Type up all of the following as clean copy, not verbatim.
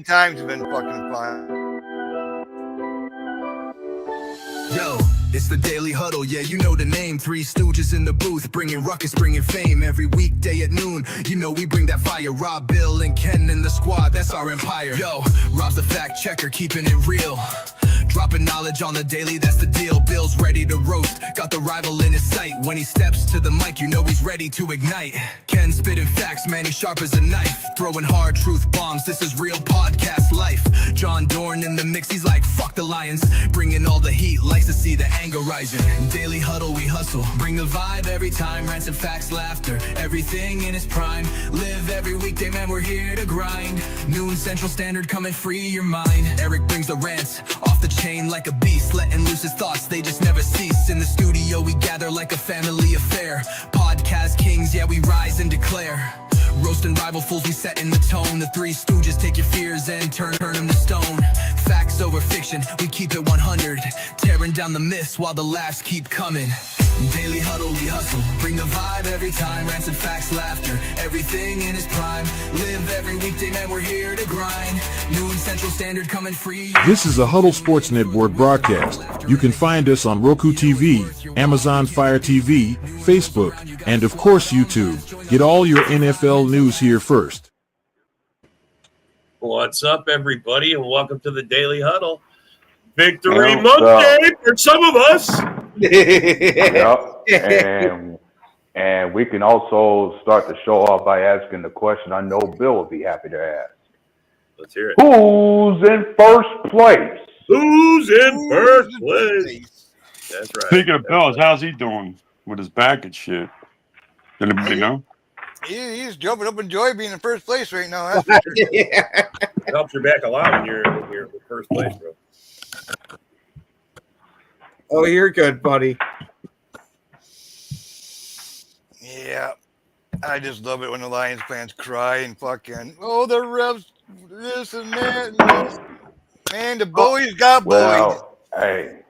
times have been fucking fun. Yo, it's the Daily Huddle, yeah, you know the name. Three stooges in the booth, bringing ruckus, bringing fame. Every weekday at noon, you know we bring that fire. Rob, Bill, and Ken in the squad, that's our empire. Yo, Rob's the fact checker, keeping it real. Dropping knowledge on the daily, that's the deal. Bill's ready to roast, got the rival in his sight. When he steps to the mic, you know he's ready to ignite. Ken spitting facts, man, he's sharp as a knife. Throwing hard truth bombs, this is real podcast life. John Dorn in the mix, he's like, fuck the Lions. Bringing all the heat, likes to see the anger rising. Daily Huddle, we hustle, bring the vibe every time. Rants and facts, laughter, everything in its prime. Live every weekday, man, we're here to grind. Noon Central Standard, come and free your mind. Eric brings the rants, off the chain like a beast. Letting loose his thoughts, they just never cease. In the studio, we gather like a family affair. Podcast kings, yeah, we rise and declare. Roasting rival fools, we setting the tone. The Three Stooges take your fears and turn them to stone. Facts over fiction, we keep it 100. Tearing down the myths while the laughs keep coming. Daily Huddle, we hustle, bring the vibe every time. Rants and facts, laughter, everything in its prime. Live every weekday, man, we're here to grind. Noon Central Standard, coming free. This is a Huddle Sports Network broadcast. You can find us on Roku TV, Amazon Fire TV, Facebook, and of course YouTube. Get all your NFL news here first. What's up, everybody, and welcome to the Daily Huddle. Victory Monday for some of us. Yep. And we can also start the show off by asking the question I know Bill would be happy to ask. Let's hear it. Who's in first place? Who's in first place? That's right. Speaking of Bills, how's he doing with his back and shit? Did anybody know? He's jumping up in joy being in first place right now. That's for sure. It helps your back a lot when you're in first place, bro. Oh, you're good, buddy. Yeah. I just love it when the Lions fans cry and fucking, oh, the refs, this and that. And this. Man, the boys got buoyed. Hey,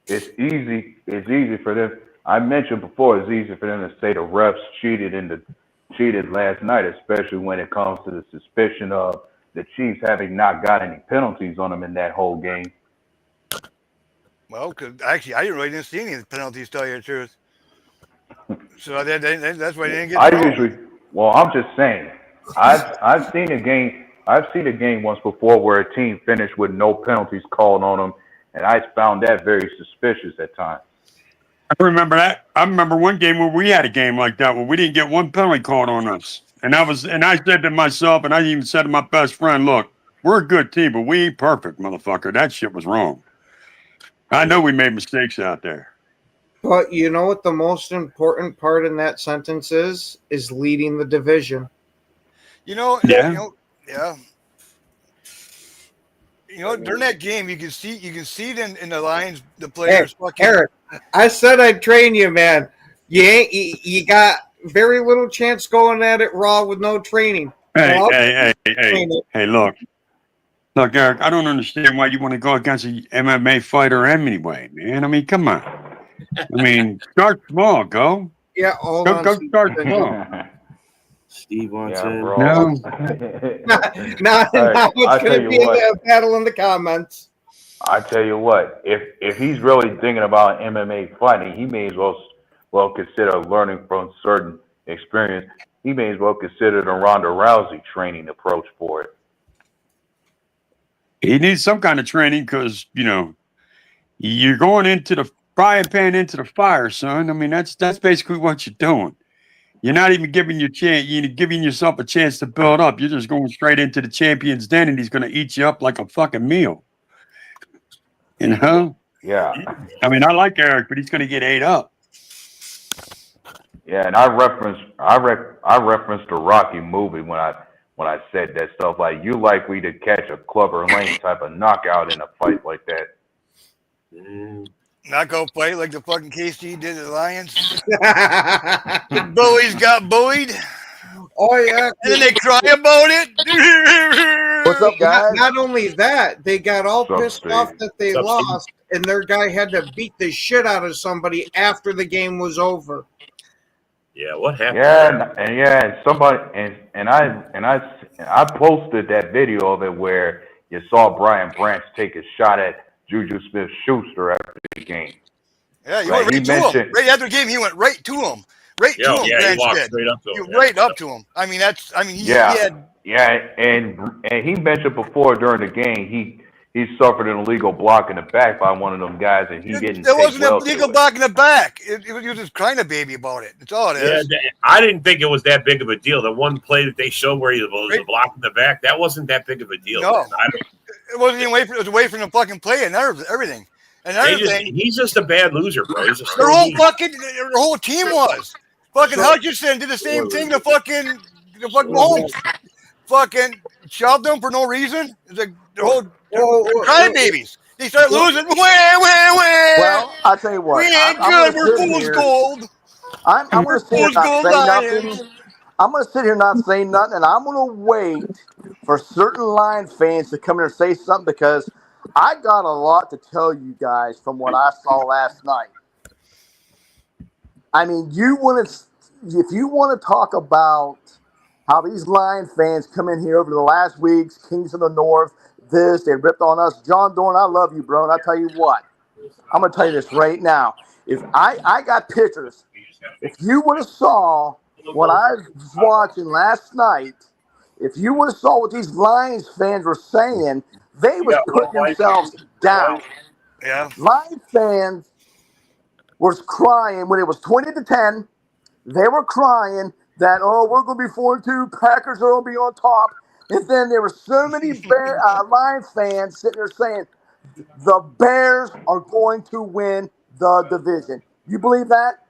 it's easy. It's easy for them. I mentioned before, it's easy for them to say the refs cheated last night, especially when it comes to the suspicion of the Chiefs having not got any penalties on them in that whole game. Well, because actually, I really didn't see any penalties, to tell you the truth. So that's why they didn't get. I'm just saying, I've seen a game. I've seen a game once before where a team finished with no penalties called on them, and I found that very suspicious at times. I remember that. I remember one game where we had a game like that where we didn't get one penalty called on us, and I said to myself, and I even said to my best friend, "Look, we're a good team, but we ain't perfect, motherfucker. That shit was wrong." I know we made mistakes out there. But you know what the most important part in that sentence is leading the division. Yeah. During that game, you can see it in the Lions, the players. Eric, I said I'd train you, man. You got very little chance going at it raw with no training. Hey, look, Eric, I don't understand why you want to go against an MMA fighter anyway, man. I mean, come on. I mean, start small, go. Yeah, go start small. Steve wants in. No. Now it's going to be a battle in the comments. I tell you what, if he's really thinking about MMA fighting, he may as well consider learning from certain experience. He may as well consider the Ronda Rousey training approach for it. He needs some kind of training because, you're going into the frying pan into the fire, son. I mean, that's basically what you're doing. You're not even giving yourself a chance to build up. You're just going straight into the champion's den, and he's going to eat you up like a fucking meal. Yeah. I mean, I like Eric, but he's going to get ate up. Yeah, and I referenced the Rocky movie when I said that stuff. Like, you likely to catch a Clubber Lang type of knockout in a fight like that. Not go fight like the fucking KC did at the Lions. The boys got buoyed. Oh, yeah. And then they cry about it. What's up, guys? Not only that, they got all pissed off that they lost, and their guy had to beat the shit out of somebody after the game was over. Yeah, what happened? Yeah, and somebody and I posted that video of it where you saw Brian Branch take a shot at Juju Smith-Schuster after the game. Yeah, he Like went he right to him. mentioned, Right after the game, he went right to him. Right to him, He Branch walked did. straight up to He him. went right up to him. I mean, he yeah, had. yeah, and he mentioned before during the game he suffered an illegal block in the back by one of them guys, and he didn't There take wasn't a well legal to it. block in the back. He was just crying a baby about it. That's all it Yeah, is. I didn't think it was that big of a deal. The one play that they showed where he was Right. a block in the back, that wasn't that big of a deal. No. Man. It wasn't even it was away from the fucking play and everything. And another thing, He's just a bad loser, bro. He's a their slow loser. whole team was. Fucking Hutchinson did the same thing to fucking Holmes. Fucking shoved them for no reason. It's like the whole crybabies. They start losing. Well, I'll tell you what. We ain't I'm good. gonna We're sit fool's here. gold. I'm going to sit here Fool's and not gold say Lions. nothing. I'm going to sit here and not say nothing, and I'm going to wait for certain Lion fans to come here and say something because I got a lot to tell you guys from what I saw last night. I mean, if you want to talk about how these Lion fans come in here over the last weeks, Kings of the North, they ripped on us. John Dorn, I love you, bro, and I tell you what, I'm going to tell you this right now. If I got pictures, if you would have saw what I was watching last night, if you would have saw what these Lions fans were saying, they was putting themselves down. Yeah. Lions fans was crying when it was 20-10. They were crying that, we're going to be 4-2. Packers are going to be on top. And then there were so many Lions fans sitting there saying, the Bears are going to win the division. You believe that?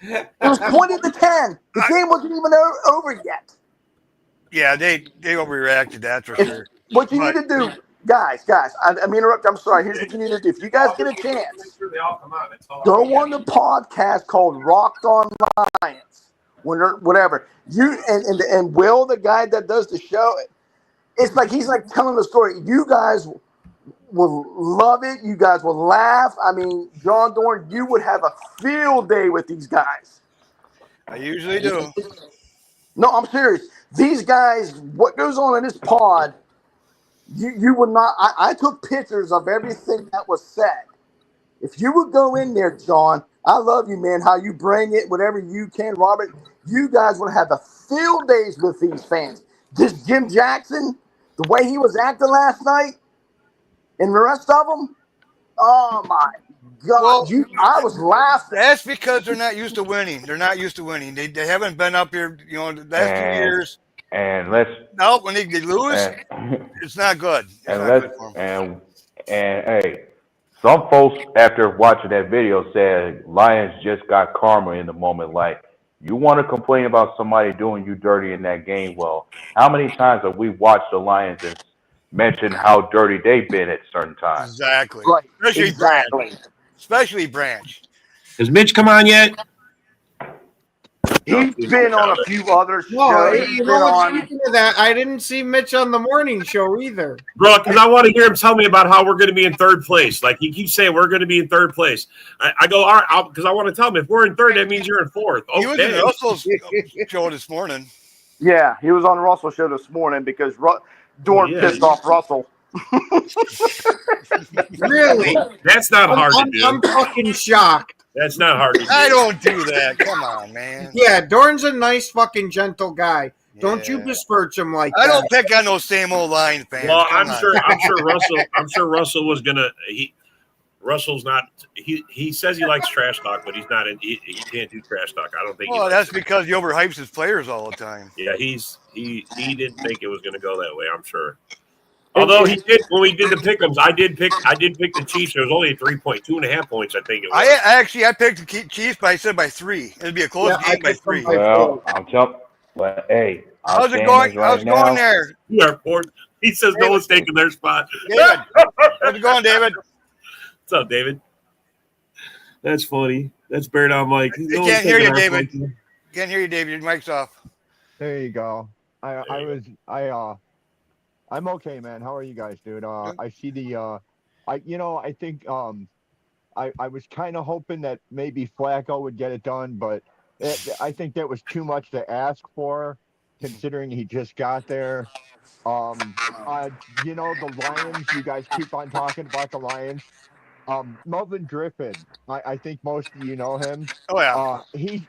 It was 20-10. The game wasn't even over yet. Yeah, they overreacted, that's for sure. What you need to do, guys, I'm interrupting. I'm sorry. Here's what you need to do. If you guys get a chance, go on the podcast called Rocked On Lions. Whatever. You and Will, the guy that does the show, it's like he's like telling the story. You guys will love it. You guys will laugh. I mean, John Dorn, you would have a field day with these guys. I usually do. No, I'm serious. These guys, what goes on in this pod, you would not. I took pictures of everything that was said. If you would go in there, John, I love you, man, how you bring it, whatever you can, Robert, you guys would have the field days with these fans. Just Jim Jackson, the way he was acting last night, and the rest of them, oh my God, I was laughing. That's because they're not used to winning. They're not used to winning. They haven't been up here, the last 2 years. And when they lose, it's not good. And hey, some folks after watching that video said Lions just got karma in the moment. Like, you want to complain about somebody doing you dirty in that game? Well, how many times have we watched the Lions and mentioned how dirty they've been at certain times? Exactly. Right. Especially Branch. Has Mitch come on yet? He's been on a few other shows. Speaking of that, I didn't see Mitch on the morning show either. Bro, because I want to hear him tell me about how we're going to be in third place. Like, he keeps saying we're going to be in third place. I go, all right, because I want to tell him if we're in third, that means you're in fourth. Okay. He was in Russell's show this morning. Yeah, he was on Russell's show this morning because Dorn pissed off Russell. Really? That's not hard to do. I'm fucking shocked. That's not hard to do. I don't do that. Come on, man. Yeah, Dorn's a nice fucking gentle guy. Yeah. Don't you besmirch him like that. I don't pick on those same old Lions fans. Well, I'm sure Russell was gonna. Russell's not. He says he likes trash talk, but he's not. He can't do trash talk. I don't think. Well, that's because he overhypes his players all the time. Yeah, he didn't think it was going to go that way. I'm sure. Although he did when we did the pick'ems, I did pick the Chiefs. It was only 2.5 points, I think it was. I picked the Chiefs, but I said by 3. It'd be a close game by 3. Well, I'm telling. But hey, how's it going? How's it going there? He says no one's taking their spot. David, how's it going, David? What's up, David? That's funny. That's Bear Down Mike. I can't hear you, David. Can't hear you, David. Your mic's off. There you go. I'm okay, man. How are you guys, dude? I see the I think I was kind of hoping that maybe Flacco would get it done, but I think that was too much to ask for, considering he just got there. You know, the Lions, you guys keep on talking about the Lions. Melvin Griffin, I think most of you know him. Oh yeah. He's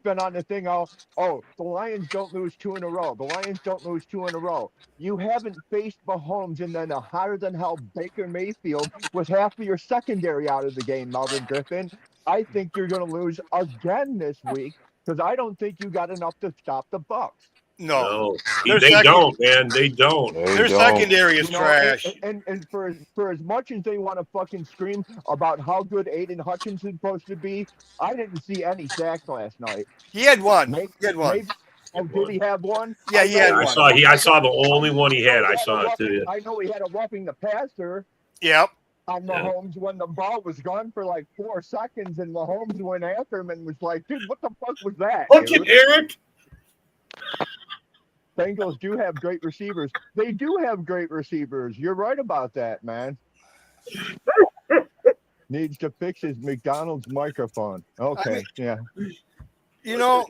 been on the thing all. Oh, the Lions don't lose two in a row. The Lions don't lose two in a row. You haven't faced Mahomes and then a hotter than hell Baker Mayfield with half of your secondary out of the game, Melvin Griffin. I think you're going to lose again this week because I don't think you got enough to stop the Bucks. No, Their they second- don't, man. They don't. Their secondary is trash. And for as much as they want to fucking scream about how good Aiden Hutchinson's supposed to be, I didn't see any sacks last night. He had one. Maybe, He had one. did he have one? Yeah, he had one. I saw the only one he had. I saw it too. I know he had a roughing the passer. Yep. On Mahomes when the ball was gone for like 4 seconds and Mahomes went after him and was like, dude, what the fuck was that? Look at Eric. Bengals do have great receivers. They do have great receivers. You're right about that, man. Needs to fix his McDonald's microphone. Okay, yeah. You know,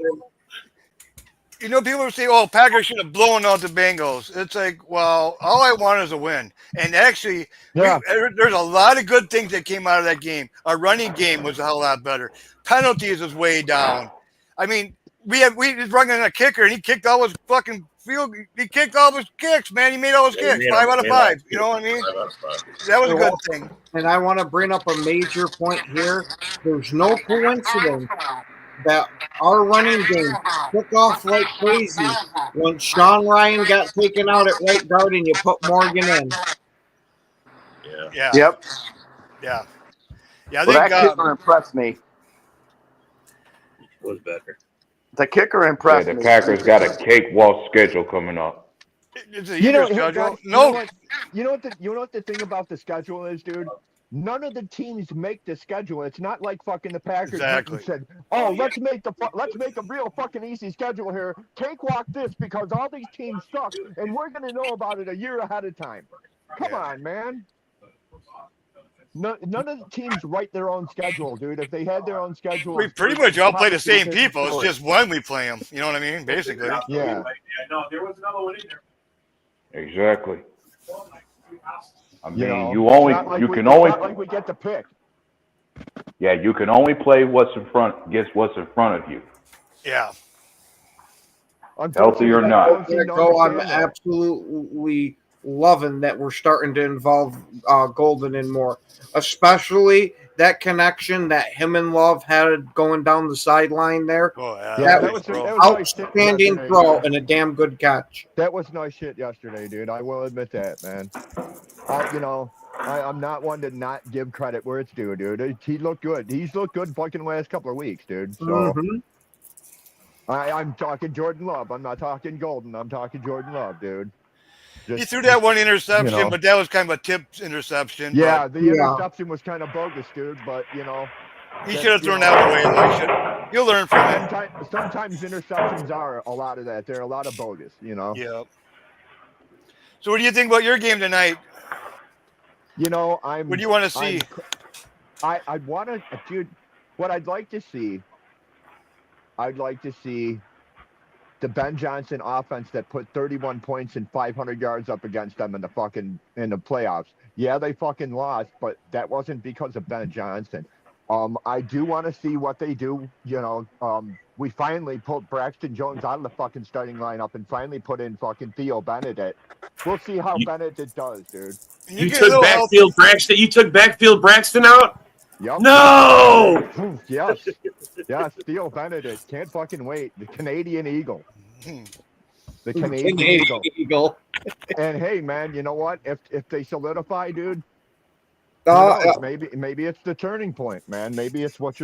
people say, "Oh, Packers should have blown out the Bengals." It's like, well, all I want is a win. And actually, there's a lot of good things that came out of that game. Our running game was a hell of a lot better. Penalties was way down. I mean, we just run in a kicker, and he kicked all his fucking field. He kicked all his kicks, man. He made all his kicks, 5 out of 5. You know what I mean? That was a good thing. And I want to bring up a major point here. There's no coincidence that our running game took off like crazy when Sean Ryan got taken out at right guard and you put Morgan in. Yeah. Yep. Yeah. Yeah. I Well, think that kicker impressed me. Was better. The kicker impressed the me. Packers got a cakewalk schedule coming up. It's a You know, schedule. you know what the thing about the schedule is, dude? None of the teams make the schedule. It's not like fucking the Packers said, "Oh, let's make a real fucking easy schedule here. Cakewalk this because all these teams suck, and we're gonna know about it a year ahead of time." Come on, man. None of the teams write their own schedule, dude. If they had their own schedule, We pretty much all play the same people. It's just when we play them. You know what I mean? Basically. Yeah. No, there was another one in there. Exactly. I mean, you can only get to pick. Yeah, you can only play what's in front of you. Yeah. Healthy or not. I'm absolutely loving that we're starting to involve Golden in more, especially that connection that him and Love had going down the sideline there. Oh, that was outstanding throw and a damn good catch. That was nice shit yesterday, dude. I will admit that, man. I'm not one to not give credit where it's due, dude. He looked good. He's looked good fucking last couple of weeks, dude. So I'm talking Jordan Love. I'm not talking Golden. I'm talking Jordan Love, dude. He threw that one interception, but that was kind of a tipped interception. Yeah, the interception was kind of bogus, dude. But he should have thrown that away. You'll learn from it. Sometimes interceptions are a lot of that. They're a lot of bogus, Yeah. So, what do you think about your game tonight? What do you want to see? I want to, dude. What I'd like to see the Ben Johnson offense that put 31 points and 500 yards up against them in the playoffs. Yeah, they fucking lost, but that wasn't because of Ben Johnson. I do want to see what they do. We finally pulled Braxton Jones out of the fucking starting lineup and finally put in fucking Theo Benedict. We'll see how Benedict does, dude. You took backfield Braxton. You took backfield Braxton out. Yep. No. Yes. Theo Benedict can't fucking wait. The Canadian Eagle. The Canadian Eagle. And hey, man, you know what? If they solidify, dude. Maybe it's the turning point, man. Maybe it's what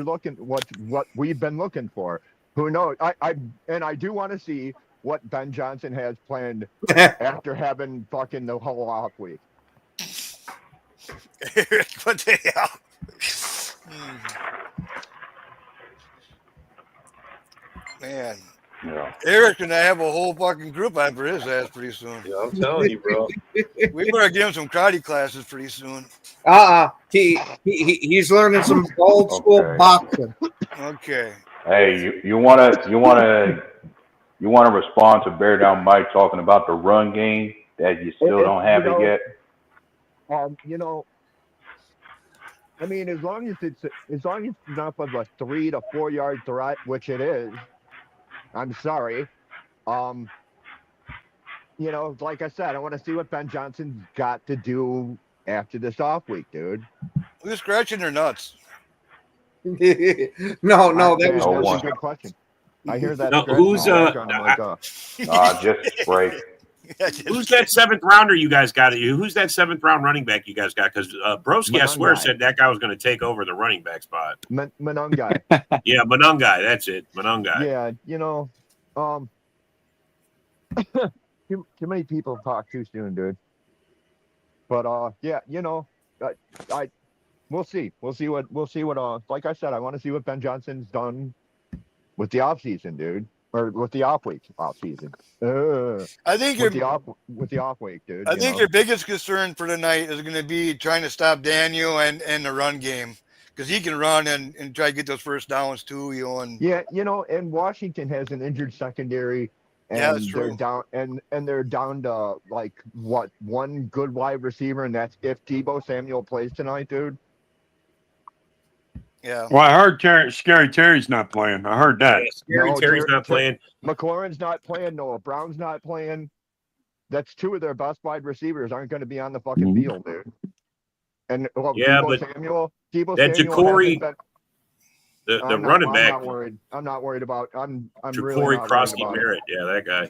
we've been looking for. Who knows? I do want to see what Ben Johnson has planned after having fucking the whole off week. What the hell? Man. Yeah. Eric's gonna have a whole fucking group on for his ass pretty soon. Yeah, I'm telling you, bro. We better give him some karate classes pretty soon. He's learning some old school boxing. Okay. Hey, you wanna respond to Bear Down Mike talking about the run game that you still don't have it yet? You know, I mean, as long as it's enough of a 3 to 4 yard threat, which it is, I'm sorry. You know, like I said, I want to see what Ben Johnson's got to do after this off week, dude. Who's scratching their nuts? no, that was that's one. a good question. I hear that. No, who's just break. Who's that 7th rounder you guys got? Who's that 7th round running back you guys got? Because Broski, I swear, said that guy was going to take over the running back spot. Manungai. Yeah, Manungai. That's it. Manungai. Yeah, you know, too many people talk too soon, dude. But yeah, you know, we'll see. We'll see what. Like I said, I want to see what Ben Johnson's done with the off season, dude, or with the off week, off season. I think with the off week, dude. I think your biggest concern for tonight is going to be trying to stop Daniel and the run game, because he can run and try to get those first downs too. You know, and yeah, you know, and Washington has an injured secondary. And yeah, that's true. They're down, and they're down to like what, one good wide receiver, and that's if Deebo Samuel plays tonight, dude. Yeah. Well, I heard Scary Terry's not playing. I heard that. Yeah, Terry's not playing. McLaurin's not playing. Noah Brown's not playing. That's 2 of their best wide receivers aren't going to be on the fucking field, dude. And Deebo Samuel. Jacory. The running back. I'm not worried about. I'm Jacory really not Krosky Merritt. Yeah, that guy.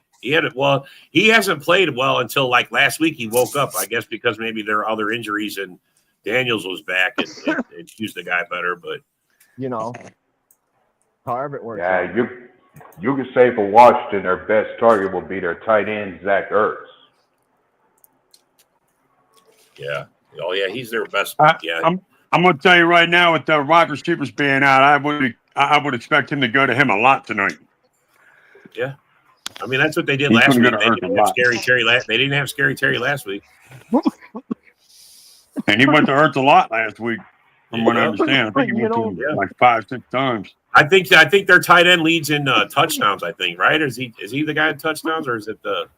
He hasn't played well until like last week. He woke up, I guess, because maybe there are other injuries and Daniels was back and used the guy better. But you know, however it works. Yeah, you can say for Washington, their best target will be their tight end Zach Ertz. Yeah. Oh yeah, he's their best. Yeah. I'm going to tell you right now, with the wide receivers being out, I would expect him to go to him a lot tonight. Yeah, I mean that's what they did last week. They didn't have Scary Terry They didn't have Scary Terry last week, and he went to Ertz a lot last week, from what I understand. I think he went to him like 5-6 times. I think their tight end leads in touchdowns. I think, right? Is he the guy in touchdowns, or is it the?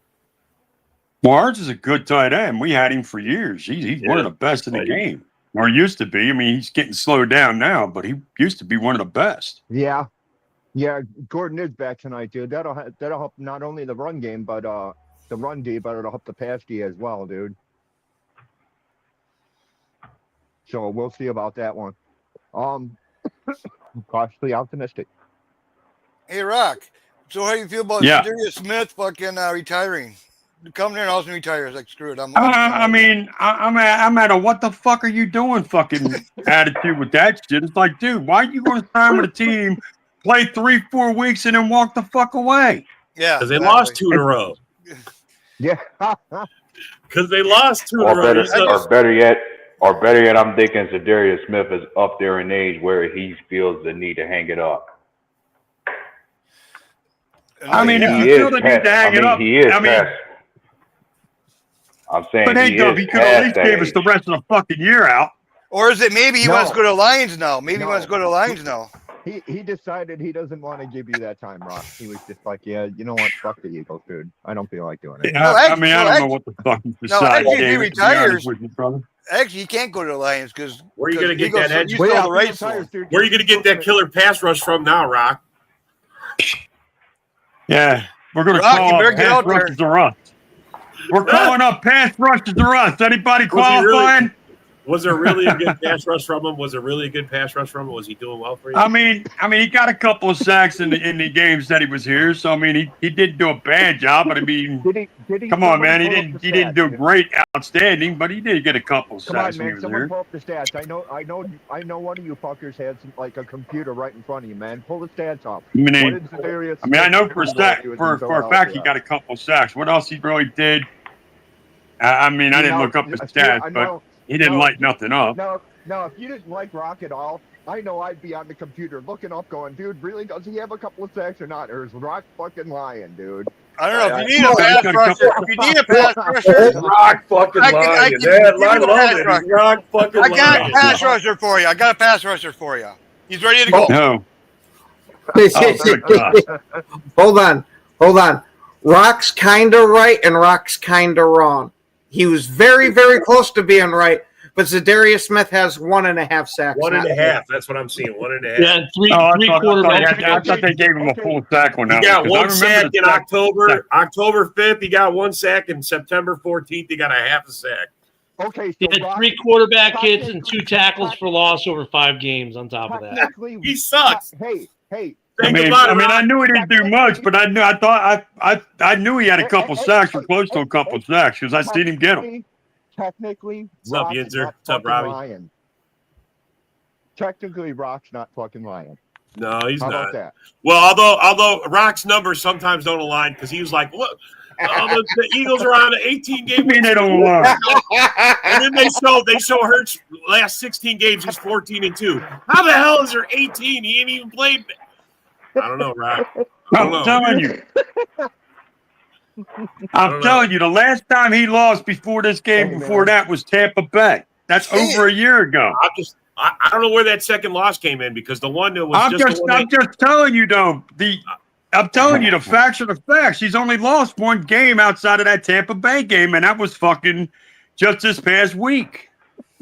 Well, Ertz is a good tight end. We had him for years. He's one of the best in the game. Or used to be. I mean, he's getting slowed down now, but he used to be one of the best. Yeah. Gordon is back tonight, dude. That'll help not only the run game, but the run D, but it'll help the pass D as well, dude. So we'll see about that one. Cautiously optimistic. Hey, Rock. So how do you feel about Darius Smith fucking retiring? Come there and also retire. Like, screw it. I mean, I'm at a what the fuck are you doing fucking attitude with that shit. It's like, dude, why are you going to sign with a team, play 3-4 weeks, and then walk the fuck away? Yeah, because they lost 2 in a row. Yeah, because they lost 2 in a row. Or better yet, I'm thinking Darius Smith is up there in age where he feels the need to hang it up. I mean, if you feel the need to hang it up, I'm saying, but hey, Dub, he could at least give us the rest of the fucking year out. Or is it maybe he wants to go to Lions now? He wants to go to Lions now. He decided he doesn't want to give you that time, Rock. He was just like, yeah, you know what? Fuck the Eagles, dude. I don't feel like doing it. Yeah, I don't know what the fuck he decided. Actually, if he retires, actually, he can't go to the Lions because where are you going to get that edge? Where are you going to get that killer pass rush from now, Rock? Yeah, we're going to call up pass rushes to Russ. We're calling up pass rushes to Russ. Anybody qualifying? Was there really a good pass rush from him? Was he doing well for you? I mean, he got a couple of sacks in the games that he was here. So I mean, he didn't do a bad job. But I mean, come on, man, he didn't do great, outstanding, but he did get a couple of sacks when he was someone here. Pull up the stats. I know. One of you fuckers had like a computer right in front of you, man. Pull the stats up. I know for a fact he got a couple of sacks. What else he really did? I mean, I didn't look up the stats, but. He didn't light nothing up. No, if you didn't like Rock at all, I know I'd be on the computer looking up going, dude, really, does he have a couple of sacks or not? Or is Rock fucking lying, dude? I don't know. If you need a pass rusher, Rock fucking lying. Rock fucking lying. I got a pass rusher for you. He's ready to go. No. Oh, good God. Hold on. Rock's kind of right and Rock's kind of wrong. He was very, very close to being right, but Zadarius Smith has 1.5 sacks. 1.5. That's what I'm seeing. 1.5. Yeah, three I quarterbacks. thought they gave him a full sack on He that got one. 'cause I one remember sack the in sack. October 5th, he got 1 sack, and September 14th, he got a half a sack. Okay, so He had Rock, 3 quarterback hits and 2 tackles for loss over 5 games on top of that. technically, He sucks. Hey, Think about it, I Rock. knew he didn't do much, but I knew he had a couple sacks or close to a couple sacks because I seen him get them. technically, What's up, Rock's Yinzer? not What's up, fucking Robbie? lying. Technically, Rock's not fucking lying. No, he's How not. about that? Well, although Rock's numbers sometimes don't align because he was like, look, the Eagles are on an 18-game I mean, they don't lie. and then they show Hurts last 16 games, he's 14-2. How the hell is there 18? He ain't even played. I don't know, Rock. I'm telling you, the last time he lost before this game, before that was Tampa Bay. That's over a year ago. I don't know where that second loss came in because the one that was I'm just telling you though. I'm telling you the facts are the facts. He's only lost 1 game outside of that Tampa Bay game, and that was fucking just this past week.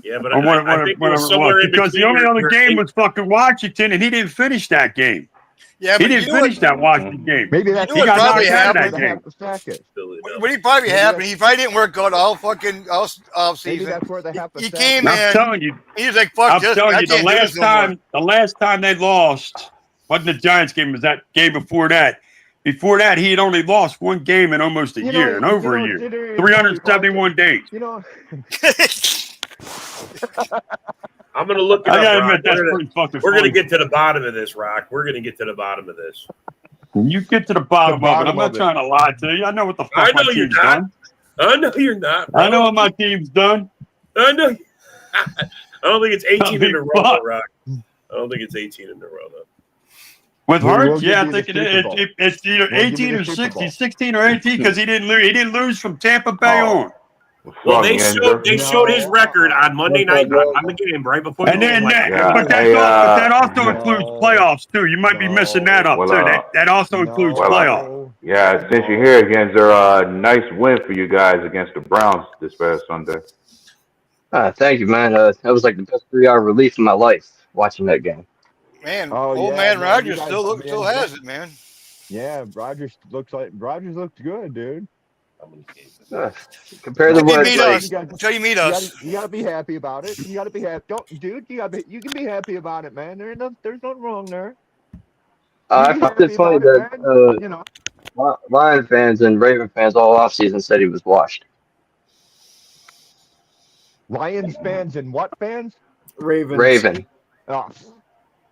Yeah, but Or I think it was somewhere in because the only other game was fucking Washington, and he didn't finish that game. Yeah, he but didn't finish that Washington game. Maybe that's he got probably knocked out of that happened. game. What he probably happened, he probably didn't work out all Maybe that's where the half He came in. I'm telling you. He was like, "Fuck I'm this." telling I you, can't do this no more. the last time they lost wasn't the Giants game. It was that game before that. Before that, he had only lost 1 game in almost a year, and over a year, 371 days. You know, I'm going to look it I up, gotta Rock. admit, that's pretty fucking We're going to funny. get to the bottom of this, Rock. We're going to get to the bottom of this. You get to the bottom of it. I'm not trying to lie to you. I know what the fuck my team's done. I know you're not. Bro. I know what my team's done. I know. I don't think it's 18 in a row, fuck. Rock. I don't think it's 18 in a row, though. With We'll Hurts, give yeah, I you think the Super Bowl. it's either We'll give 18 you or the Super 60, Bowl. 16 or 18 because he didn't lose. He didn't lose from Tampa Bay on. Well, they showed his record on Monday night on the game right before. And then, but that also includes playoffs too. You might be missing that up too. That also includes playoffs. Yeah, since you're here again, there nice win for you guys against the Browns this past Sunday. Thank you, man. That was like the best 3-hour relief in my life watching that game. Man, old man Rodgers still has it, man. Yeah, Rodgers looks good, dude. Compared to what until you meet us. You gotta be happy about it. You gotta be happy. You can be happy about it, man. There's nothing wrong there. I found it funny that Lion fans and Raven fans all offseason said he was washed. Lions fans and what fans? Raven. Oh,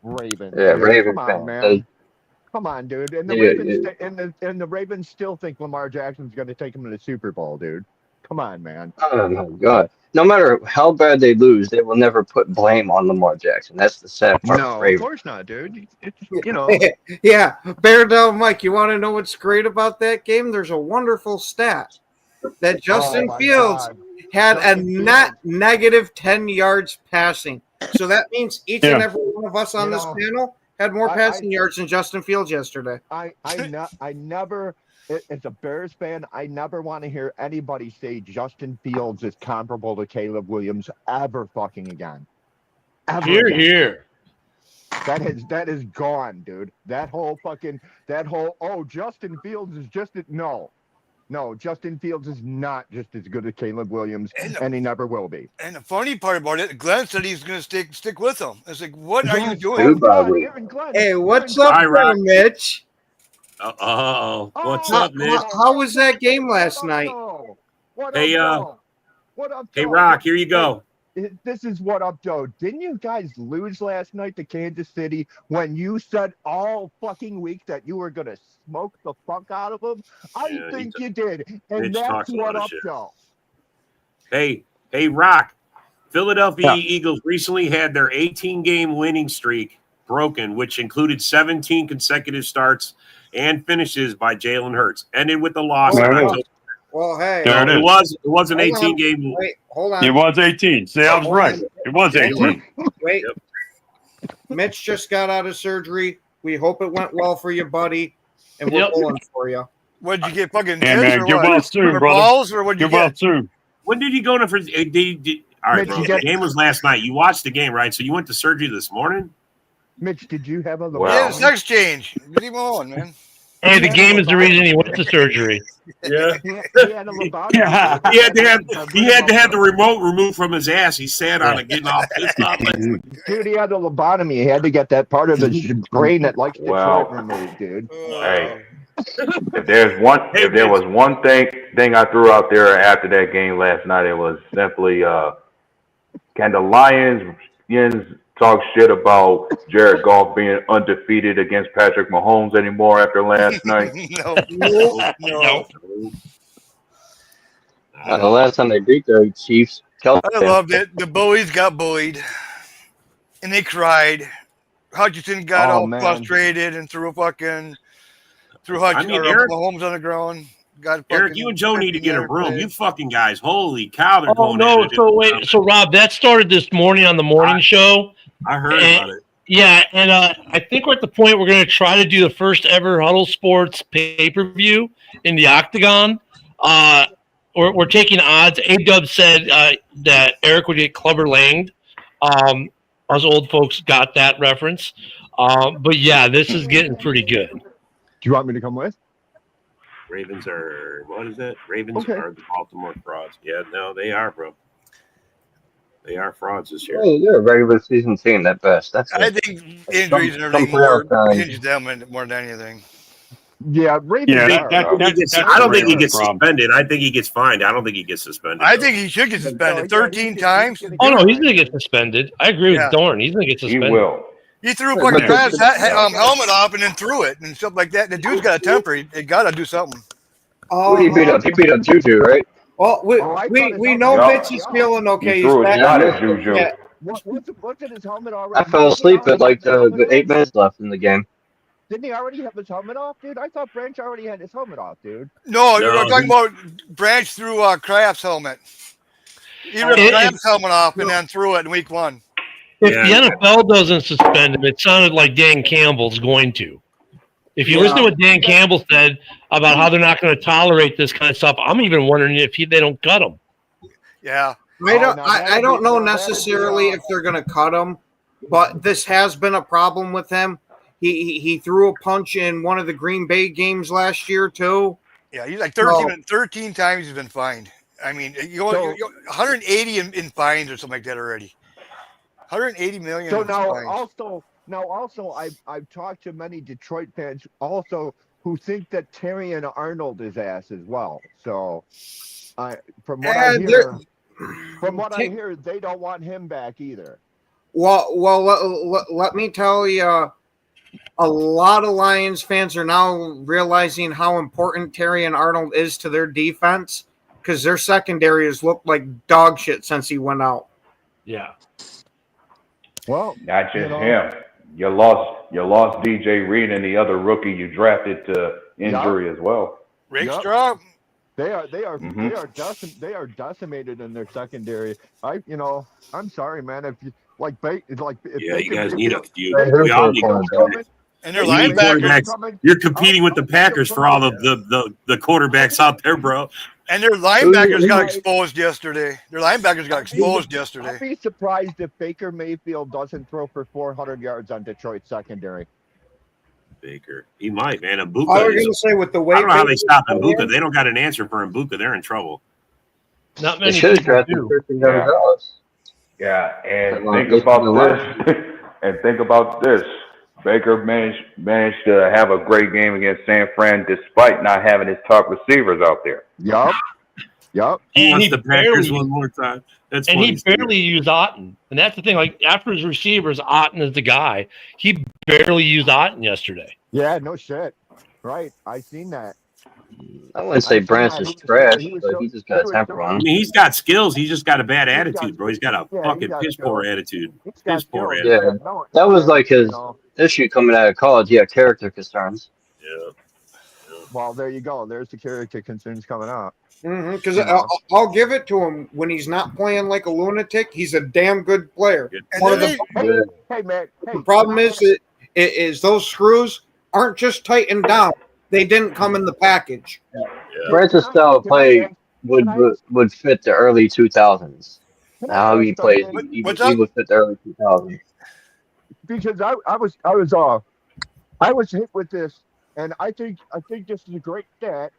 Raven. Yeah, Raven come fans. on, man. Come on, dude. And the Ravens still think Lamar Jackson's going to take him to the Super Bowl, dude. Come on, man. Oh my God! No matter how bad they lose, they will never put blame on Lamar Jackson. That's the sad part. No, of of course not, dude. Yeah, Bear Down Mike, you want to know what's great about that game? There's a wonderful stat that Justin Fields had a net negative 10 yards passing. So that means each and every one of us on this panel had more passing yards than Justin Fields yesterday. I never, as a Bears fan, I never want to hear anybody say Justin Fields is comparable to Caleb Williams ever fucking again. Here. That is gone, dude. That whole Justin Fields is just No, Justin Fields is not just as good as Caleb Williams, and he never will be. And the funny part about it, Glenn said he's going to stick with him. It's like, what are you doing? Hey, what's up, Mitch? What's up, Mitch? How was that game last night? Hey, Rock, here you go. This is what up, Joe. Didn't you guys lose last night to Kansas City when you said all fucking week that you were going to smoke the fuck out of them? I think you did. And that's what up, Joe. Hey, Rock. Philadelphia Eagles recently had their 18-game winning streak broken, which included 17 consecutive starts and finishes by Jalen Hurts. Ended with the loss in October. Well, hey. It was an 18-game. Wait, hold on. It was 18. See, I was right. It was 18. Wait. Mitch just got out of surgery. We hope it went well for you, buddy, and we're pulling for you. What'd you get? Fucking And tits or get what? well soon, Or brother. balls or what'd you Get well get? soon. When did he go to? All right, Mitch, bro. you The get- game was last night. You watched the game, right? So you went to surgery this morning. Mitch, did you have a Wow. Yeah, sex change. Leave him alone, man. Hey, the game is the reason he went to surgery. Yeah. He had a lobotomy. Yeah. He had to have the remote removed from his ass. He sat on it, getting all pissed off. Dude, he had a lobotomy. He had to get that part of his brain that likes Wow. Detroit removed, dude. Hey, if there was one thing I threw out there after that game last night, it was simply, can the Lions talk shit about Jared Goff being undefeated against Patrick Mahomes anymore after last night? No. The last time they beat the Chiefs, I loved it. The bullies got bullied, and they cried. Hutchinson got all frustrated and threw Mahomes on the ground. Eric, you and Joe need to get a room. You fucking guys, holy cow, they're Oh going no! at it. So wait, so Rob, that started this morning on the morning show. I heard about it. Yeah, and I think we're at the point we're going to try to do the first ever Huddle Sports pay-per-view in the Octagon. We're taking odds. A-Dub said that Eric would get Clubber Langed. Us old folks got that reference. But yeah, this is getting pretty good. Do you want me to come with? Ravens are, what is that? Ravens are the Baltimore frauds. Yeah, no, they are, bro. They are frauds this year. Hey, you're a regular season team at best. I think injuries and everything more hinge them more than anything. Yeah, Ravens I don't think he gets suspended. I think he gets fined. I don't think he gets suspended. I think he should get suspended 13 times. Oh, no, he's going to get suspended. I agree with Dorn. He's going to get suspended. He will. He threw a fucking helmet off and then threw it and stuff like that. The dude's got a temper. They got to do something. Who did he beat up? He beat up Juju, right? Well, we know Mitch is feeling okay. He threw a back shot on at Juju. Yeah. What's in his helmet already? I fell asleep at like the 8 minutes left in the game. Didn't he already have his helmet off, dude? I thought Branch already had his helmet off, dude. No, we're talking about Branch threw Kraft's helmet. He ripped Kraft's helmet off and then threw it in week 1. If the NFL doesn't suspend him, it sounded like Dan Campbell's going to. If you listen to what Dan Campbell said about how they're not going to tolerate this kind of stuff, I'm even wondering if they don't cut him. Yeah. I don't know necessarily if they're going to cut him, but this has been a problem with him. He threw a punch in one of the Green Bay games last year, too. Yeah, he's like 13 times he's been fined. I mean, you 180 in fines or something like that already. 180 million. So also, I've talked to many Detroit fans also who think that Terry and Arnold is ass as well. So, from what I hear, they don't want him back either. Well, let me tell you, a lot of Lions fans are now realizing how important Terry and Arnold is to their defense because their secondary has looked like dog shit since he went out. Yeah. Well, not just him. You lost DJ Reed and the other rookie you drafted to injury as well. Rakestraw. They are decimated in their secondary. I'm sorry, man. If you you guys need a few. We all need and their linebackers. You're competing with the Packers for all the quarterbacks out there, bro. And their linebackers got exposed yesterday. I'd be surprised if Baker Mayfield doesn't throw for 400 yards on Detroit secondary. Baker, he might, man. Mbuka. I was going to say with the way I don't know how they stop Mbuka. They don't got an answer for Mbuka. They're in trouble. Not many. They should have drafted $13,000. Yeah, and think about this. Baker managed to have a great game against San Fran despite not having his top receivers out there. Yup. He wants the Packers one more time. He barely used Otten. And that's the thing. Like, after his receivers, Otten is the guy. He barely used Otten yesterday. Yeah, no shit. Right. I seen that. I wouldn't say Branch is trash, but he just got a temper on him. I mean, he's got skills. He's just got a bad attitude, bro. He's got a fucking piss-poor attitude. Piss-poor attitude. Yeah, that was like his issue coming out of college. He had character concerns. Yeah. Well, there you go. There's the character concerns coming out. Because I'll give it to him when he's not playing like a lunatic. He's a damn good player. Hey, man. The problem is is those screws aren't just tightened down. They didn't come in the package. Francis' style of play would fit the early 2000s. How he plays, What's he up? would fit the early 2000s. Because I was hit with this, and I think this is a great stat.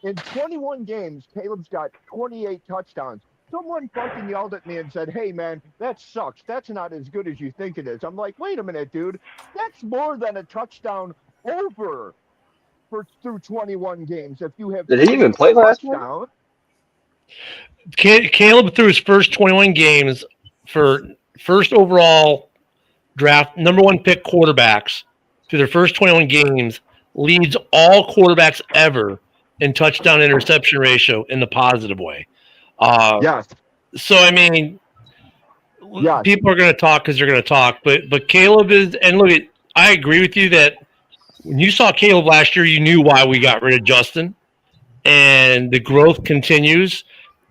In 21 games, Caleb's got 28 touchdowns. Someone fucking yelled at me and said, "Hey man, that sucks. That's not as good as you think it is." I'm like, "Wait a minute, dude. That's more than a touchdown over through 21 games. If you have Did he even play last year? touchdowns, Caleb through his first 21 games for first overall draft, number one pick quarterbacks through their first 21 games leads all quarterbacks ever in touchdown interception ratio in the positive way. yes, So I mean, yes, people are going to talk because they're going to talk, but Caleb is, and look, I agree with you that when you saw Caleb last year, you knew why we got rid of Justin, and the growth continues.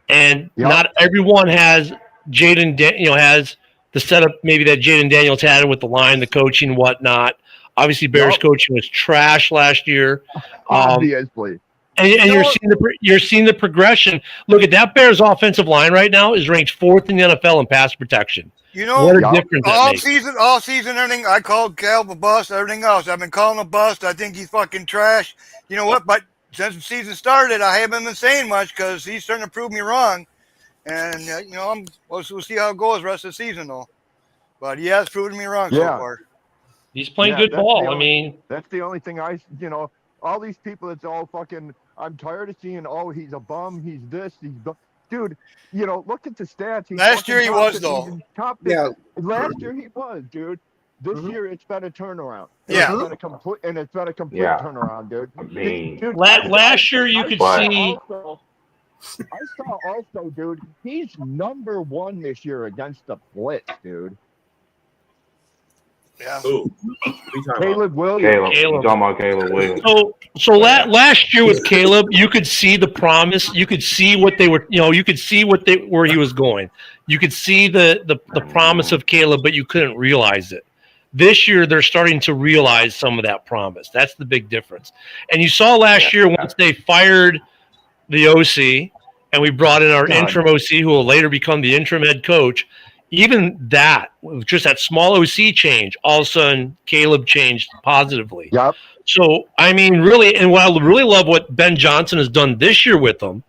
And not everyone has has the setup maybe that Jaden Daniels had with the line, the coaching, whatnot. Obviously, Bears coaching was trash last year. obviously. And you're seeing the progression. Look at that Bears offensive line right now is ranked 4th in the NFL in pass protection. You know, what a difference that makes. All season, everything I called Caleb a bust. Everything else, I've been calling a bust. I think he's fucking trash. You know what? But since the season started, I haven't been saying much because he's starting to prove me wrong. And we'll see how it goes the rest of the season, though. But he has proven me wrong so far. He's playing good ball. I mean, that's the only thing all these people that's all fucking. I'm tired of seeing. Oh, he's a bum. He's this. Dude. Look at the stats. Last year he was though. Last year he was, dude. This year it's been a turnaround. Yeah. It's been a complete turnaround, dude. I mean, dude, last year you could see. I saw also, dude. He's number 1 this year against the blitz, dude. Yeah. Who? Caleb Williams. Caleb. Talking about Caleb Williams. So last year with Caleb, you could see the promise. You could see what they were. You could see where he was going. You could see the promise of Caleb, but you couldn't realize it. This year, they're starting to realize some of that promise. That's the big difference. And you saw last year once they fired the OC and we brought in our interim OC, who will later become the interim head coach. Even that, just that small OC change, all of a sudden Caleb changed positively. Yep. So, I mean, really, and what I really love what Ben Johnson has done this year with them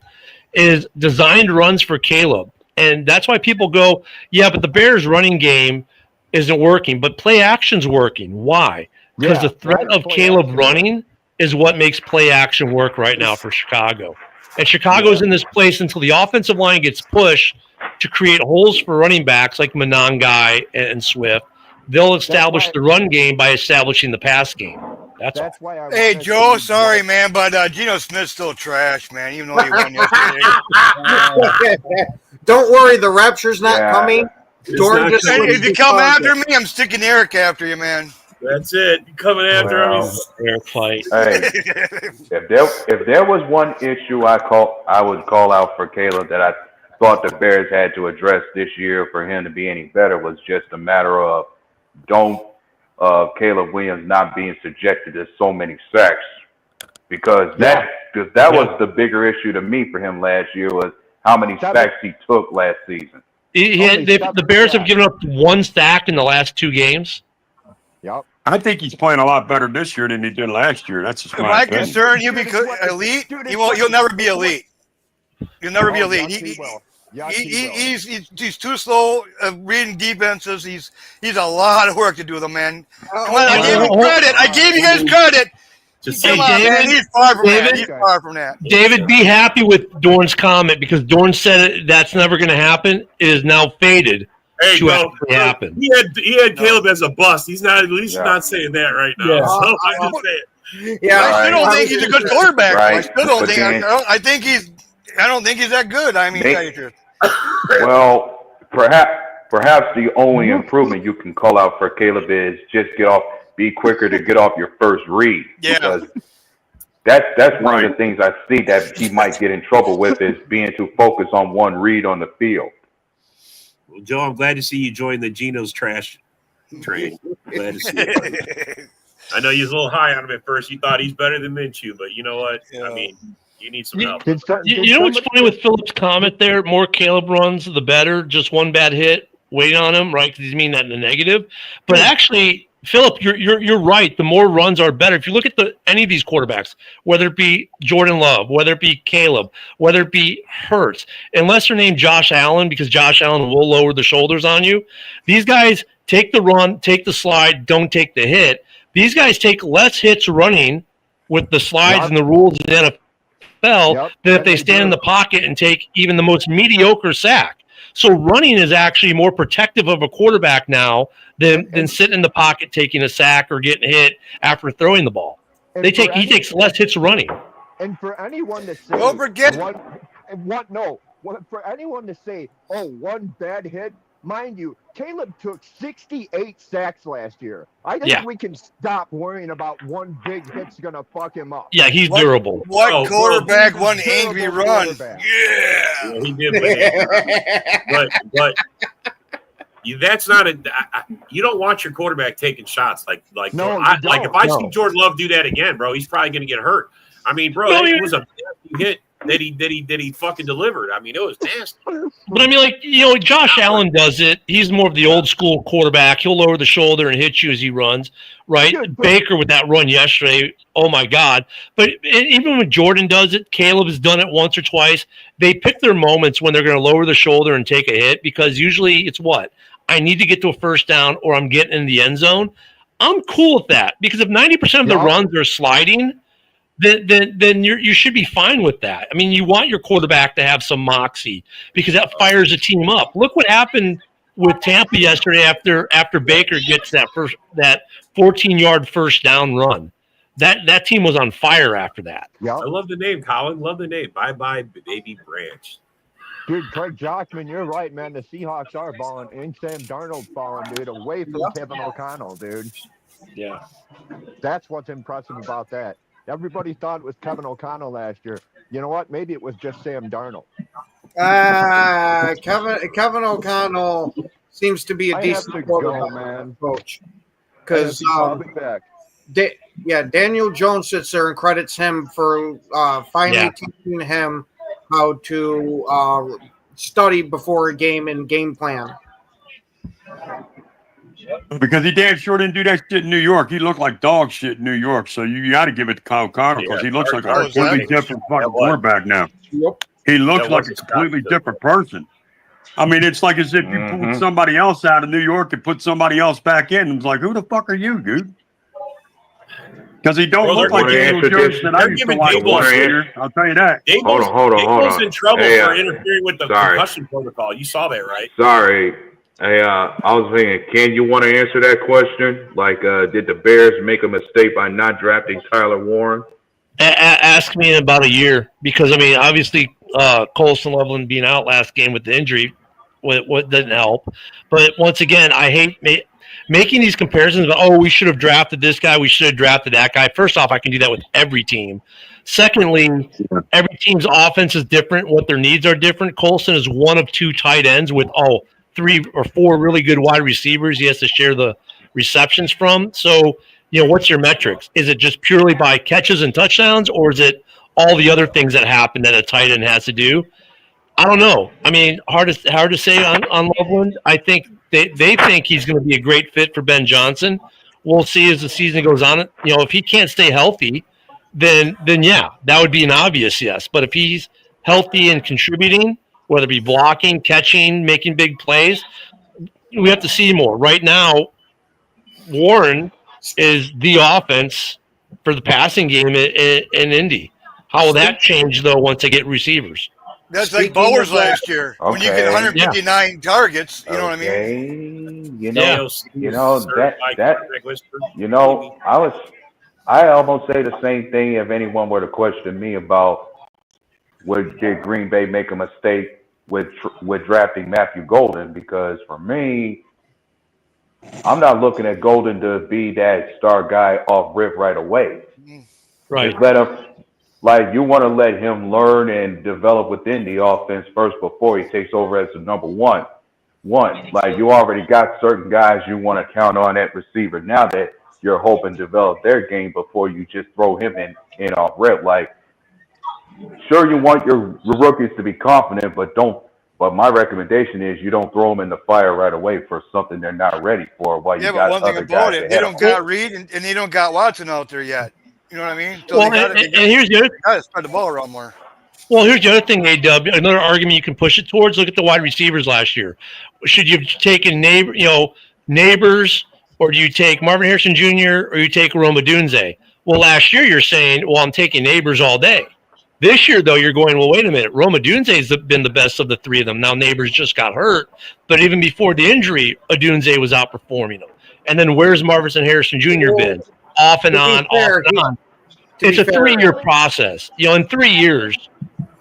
is designed runs for Caleb. And that's why people go, yeah, but the Bears running game isn't working, but play action's working. Why? Because the threat of Caleb running is what makes play action work right now for Chicago. And Chicago's in this place until the offensive line gets pushed to create holes for running backs like Monangai and Swift. They'll establish the run game by establishing the pass game. That's why. Hey, Joe, sorry, man, but Geno Smith's still trash, man, even though he won yesterday. Don't worry, the rapture's not coming. Jordan just if you come after me, I'm sticking Eric after you, man. That's it. You're coming after him. Eric fight. Hey, if there was one issue I would call out for Caleb that I thought the Bears had to address this year for him to be any better was just a matter of Caleb Williams not being subjected to so many sacks, because that was the bigger issue to me for him last year was how many sacks he took last season. The Bears have given up 1 sack in the last 2 games. Yep. I think he's playing a lot better this year than he did last year. That's just my concern. You become elite. You'll never be elite. You'll never be elite. He's too slow reading defenses. He's a lot of work to do with him, man. Come on, I gave him credit. I gave you guys credit. Come on, man. He's far from that. He's far from that. David, be happy with Dorn's comment because Dorn said that's never going to happen. It is now faded. Hey, happen. He had Caleb as a bust. He's not not saying that right now. Yeah. So I'm just saying. Yeah, I still don't think he's a good quarterback. Right. I still don't think. I don't think he's that good. I mean, to tell you the truth. Well, perhaps the only improvement you can call out for Caleb is just be quicker to get off your first read. Yeah. Because that's one of the things I see that he might get in trouble with is being too focused on one read on the field. Well, Joe, I'm glad to see you join the Geno's trash train. Glad to see it. I know you was a little high on him at first. You thought he's better than Minshew, but you know what? I mean, you need some help. You know what's funny with Phillips' comment there? More Caleb runs, the better. Just one bad hit waiting on him, right? Because he's meaning that in the negative. But actually, Philip, you're right. The more runs are better. If you look at any of these quarterbacks, whether it be Jordan Love, whether it be Caleb, whether it be Hurts, unless they're named Josh Allen, because Josh Allen will lower the shoulders on you. These guys take the run, take the slide, don't take the hit. These guys take less hits running with the slides and the rules of the NFL than if they stand in the pocket and take even the most mediocre sack. So running is actually more protective of a quarterback now than sitting in the pocket taking a sack or getting hit after throwing the ball. He takes less hits running. And for anyone to say don't forget for anyone to say, oh, one bad hit, mind you, Caleb took 68 sacks last year. I think we can stop worrying about one big hit's gonna fuck him up. Yeah, he's durable. What quarterback won angry run? Yeah, he did. But that's not you don't want your quarterback taking shots like if I see Jordan Love do that again, bro, he's probably gonna get hurt. I mean, bro, it was a hit that he fucking delivered. I mean, it was nasty. But I mean, Josh Allen does it. He's more of the old school quarterback. He'll lower the shoulder and hit you as he runs, right? Baker with that run yesterday, oh my God. But even when Jordan does it, Caleb has done it once or twice. They pick their moments when they're going to lower the shoulder and take a hit, because usually it's what? I need to get to a first down or I'm getting in the end zone. I'm cool with that, because if 90% of the runs are sliding, then you should be fine with that. I mean, you want your quarterback to have some moxie, because that fires a team up. Look what happened with Tampa yesterday after Baker gets that 14-yard first down run. That team was on fire after that. Yeah, I love the name, Colin. Love the name. Bye, baby Branch. Dude, Craig Jockman, you're right, man. The Seahawks are balling, and Sam Darnold's balling, dude, away from Kevin O'Connell, dude. Yeah. That's what's impressive about that. Everybody thought it was Kevin O'Connell last year. You know what? Maybe it was just Sam Darnold. Kevin O'Connell seems to be a decent coach. Because Daniel Jones sits there and credits him for finally teaching him how to study before a game and game plan. Because he damn sure didn't do that shit in New York. He looked like dog shit in New York. So you got to give it to Kyle Connor, because he looks like a completely different fucking quarterback now. Yep. He looks like a completely different person. I mean, it's like as if you pulled somebody else out of New York and put somebody else back in. And it's like, who the fuck are you, dude? Because he don't look like Daniel Jones that I used to watch last year. I'll tell you that. Hold on. Daboll's in trouble for interfering with the concussion protocol. You saw that, right? Sorry. Hey, I was thinking, Ken, you want to answer that question? Like, did the Bears make a mistake by not drafting Tyler Warren? Ask me in about a year, because, I mean, obviously Colson Loveland being out last game with the injury, what didn't help. But once again, I hate making these comparisons about, we should have drafted this guy, we should have drafted that guy. First off, I can do that with every team. Secondly, every team's offense is different. What their needs are different. Colson is one of two tight ends with, 3 or 4 really good wide receivers he has to share the receptions from. So, what's your metrics? Is it just purely by catches and touchdowns, or is it all the other things that happen that a tight end has to do? I don't know. I mean, hard to say on Loveland. I think they think he's going to be a great fit for Ben Johnson. We'll see as the season goes on. If he can't stay healthy, then yeah, that would be an obvious yes. But if he's healthy and contributing, whether it be blocking, catching, making big plays, we have to see more. Right now, Warren is the offense for the passing game in Indy. How will that change, though, once they get receivers? That's like Bowers last year. When you get 159 targets, you know what I mean? I almost say the same thing if anyone were to question me about did Green Bay make a mistake with drafting Matthew Golden? Because for me, I'm not looking at Golden to be that star guy off rip right away. Right. Just let him, you want to let him learn and develop within the offense first before he takes over as the number one. One, like you already got certain guys you want to count on at receiver now that you're hoping to develop their game before you just throw him in off rip. Like, sure, you want your rookies to be confident, but don't. But my recommendation is you don't throw them in the fire right away for something they're not ready for while you Yeah, but got one thing other about guys it, they ahead of don't them. got Reed and they don't got Watson out there yet. You know what I mean? So Well, they got and here's the other. to spread the ball around more. Well, here's the other thing, A-Dub. Another argument you can push it towards. Look at the wide receivers last year. Should you have taken Neighbors, or do you take Marvin Harrison Jr. or you take Roma Dunze? Well, last year you're saying, well, I'm taking Neighbors all day. This year, though, you're going, well, wait a minute. Roma Dunze's been the best of the three of them. Now Neighbors just got hurt, but even before the injury, Dunze was outperforming him. And then where's Marvin Harrison Jr. been? Off and on, off and on. It's a 3-year process. In 3 years,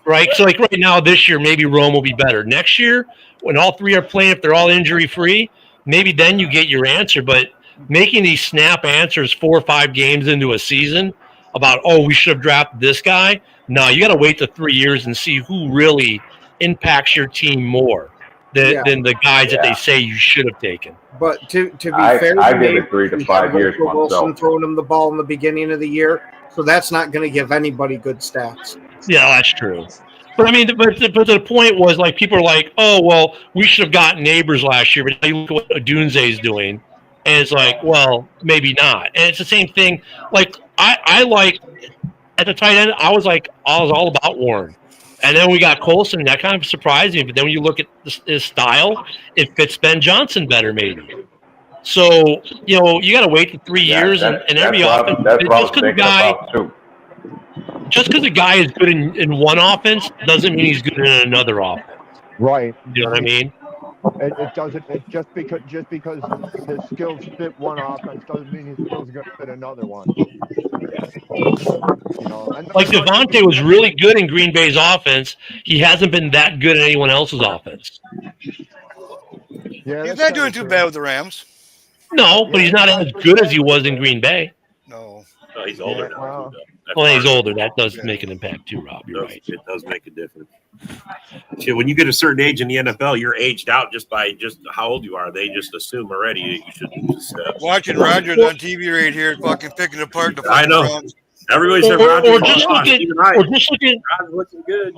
right? So, like right now, this year, maybe Rome will be better. Next year, when all three are playing, if they're all injury free, maybe then you get your answer. But making these snap answers 4 or 5 games into a season about, we should have drafted this guy. No, you got to wait the 3 years and see who really impacts your team more than the guys that they say you should have taken. But to be fair, I give it 3 to 5 years Russell Wilson myself. throwing him the ball in the beginning of the year, so that's not going to give anybody good stats. Yeah, that's true. But I mean, but the point was, like, people are like, oh, well, we should have gotten Neighbors last year, but now you look at what Dunze is doing, and it's like, well, maybe not. And it's the same thing. Like, I like at the tight end, I was all about Warren, and then we got Colson, and that kind of surprised me. But then when you look at his style, it fits Ben Johnson better, maybe. So you got to wait the 3 years, and every offense. That's what I was thinking about too. Just because a guy is good in one offense doesn't mean he's good in another offense. Right. You know what I mean? It doesn't. It just because his skills fit one offense doesn't mean his skills are going to fit another one. Like Devontae was really good in Green Bay's offense. He hasn't been that good in anyone else's offense. Yeah, he's not doing too bad with the Rams. No, but he's not as good as he was in Green Bay. No. He's older now. Well, he's older. That does make an impact too, Rob. You're right. It does make a difference. Shit, when you get a certain age in the NFL, you're aged out just by how old you are. They just assume already that you should just watching Rodgers on TV right here, fucking picking apart the fucking I know. Rams. Everybody said Rodgers looking good.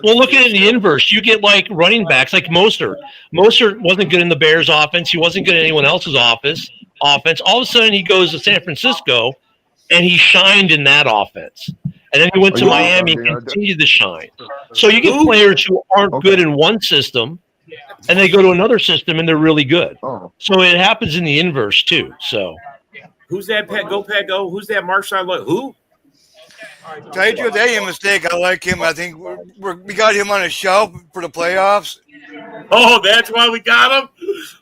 Well, look at it in the inverse. You get like running backs like Mostert. Mostert wasn't good in the Bears' offense. He wasn't good in anyone else's offense. All of a sudden, he goes to San Francisco, and he shined in that offense. And then he went to Miami and continued to shine. So you get players who aren't good in one system, and they go to another system, and they're really good. So it happens in the inverse, too. So who's that, Pat? Go, Pat, go. Who's that Marshawn? Who? Tell you that ain't a mistake. I like him. I think we got him on a shelf for the playoffs. Oh, that's why we got him?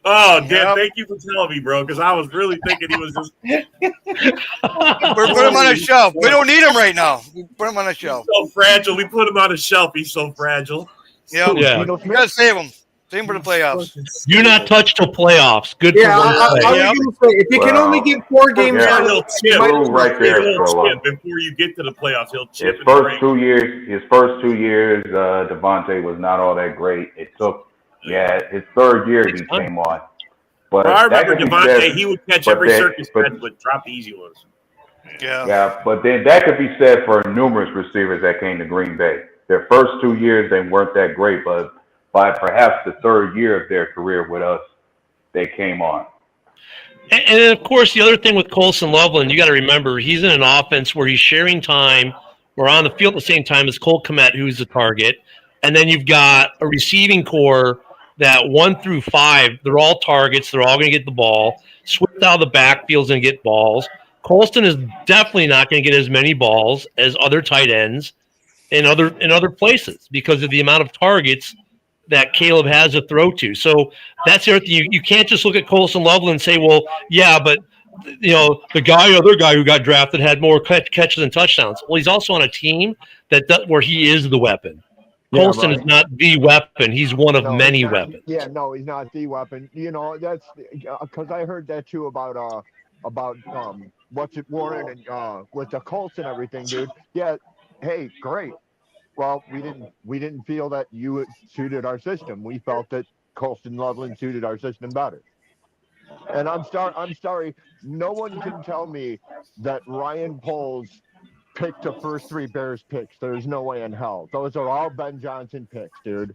Oh, Dan, thank you for telling me, bro, because I was really thinking he was just... We're putting him on a shelf. We don't need him right now. We put him on a shelf. He's so fragile. We put him on a shelf. He's so fragile. Yeah. You got to save him. Save him for the playoffs. You're not touched till playoffs. Good for I was going to say, if you can only get 4 games out, he'll chip right there. Before you get to the playoffs, he'll chip. His first 2 years, Devontae was not all that great. It took, his third year he came on. But I remember Devontae, he would catch every circus catch, but drop the easy ones. Yeah, but then that could be said for numerous receivers that came to Green Bay. Their first 2 years, they weren't that great, but by perhaps the third year of their career with us, they came on. And of course, the other thing with Colson Loveland, you got to remember, he's in an offense where he's sharing time or on the field at the same time as Cole Kmet, who's the target. And then you've got a receiving core that 1 through 5, they're all targets. They're all going to get the ball. Swift out of the backfield's going to get balls. Colston is definitely not going to get as many balls as other tight ends in other places because of the amount of targets that Caleb has to throw to. So that's the other thing. You can't just look at Colson Loveland and say, well, yeah, but the other guy who got drafted had more catches and touchdowns. Well, he's also on a team where he is the weapon. Colson is not the weapon. He's one of many weapons. Yeah, no, he's not the weapon. That's because I heard that too about Warren and with the Colts and everything, dude. Yeah, hey, great. Well, we didn't feel that you suited our system. We felt that Colston Loveland suited our system better. And I'm sorry, no one can tell me that Ryan Poles picked the first 3 Bears picks. There's no way in hell. Those are all Ben Johnson picks, dude.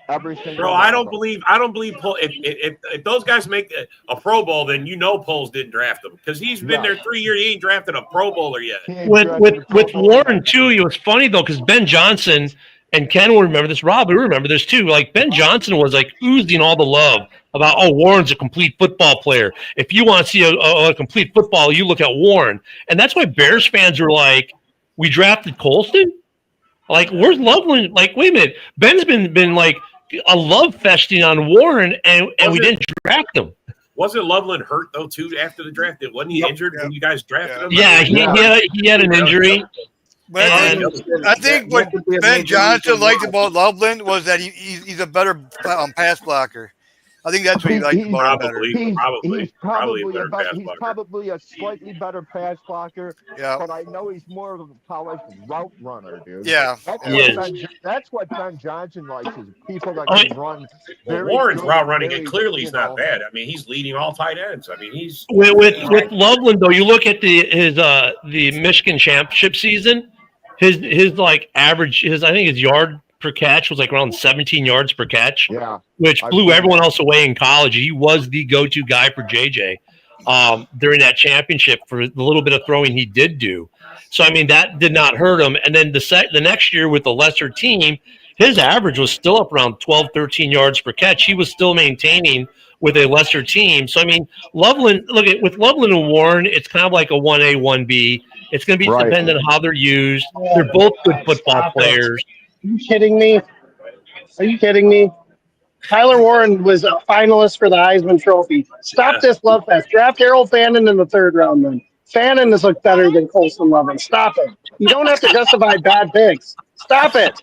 Every single Bro, one I of don't them. believe Poles. If those guys make a Pro Bowl, then Poles didn't draft them because he's been there 3 years. He ain't drafted a Pro Bowler yet. With Warren too, it was funny though because Ben Johnson and Ken will remember this. Rob will remember this too. Like Ben Johnson was like oozing all the love about Warren's a complete football player. If you want to see a complete football, you look at Warren, and that's why Bears fans were like, we drafted Colston. Like, where's Loveland? Like, wait a minute, Ben's been like a love festing on Warren, and we didn't draft him. Wasn't Loveland hurt though too after the draft? Wasn't he injured when you guys drafted him? Yeah, he had an injury. But I think what Ben Johnson liked about Loveland was that he's a better pass blocker. I think that's what he liked about him better. He's probably a slightly better pass blocker. Yeah. But I know he's more of a polished route runner, dude. Yeah. That's what Ben Johnson likes is people that can run. Warren's route running, and clearly he's not bad. I mean, he's leading all tight ends. I mean, he's with Loveland though. You look at the Michigan championship season. His like average, I think his yard per catch was like around 17 yards per catch. Yeah, which blew everyone else away in college. He was the go-to guy for JJ during that championship for the little bit of throwing he did do. So I mean that did not hurt him. And then the next year with the lesser team, his average was still up around 12, 13 yards per catch. He was still maintaining with a lesser team. So I mean, Loveland. With Loveland and Warren, it's kind of like a 1A, 1B. It's going to be dependent on how they're used. They're both good football players. Are you kidding me? Are you kidding me? Tyler Warren was a finalist for the Heisman Trophy. Stop this love fest. Draft Harold Fannin in the 3rd round, then. Fannin has looked better than Colston Loveland. Stop it. You don't have to justify bad picks. Stop it.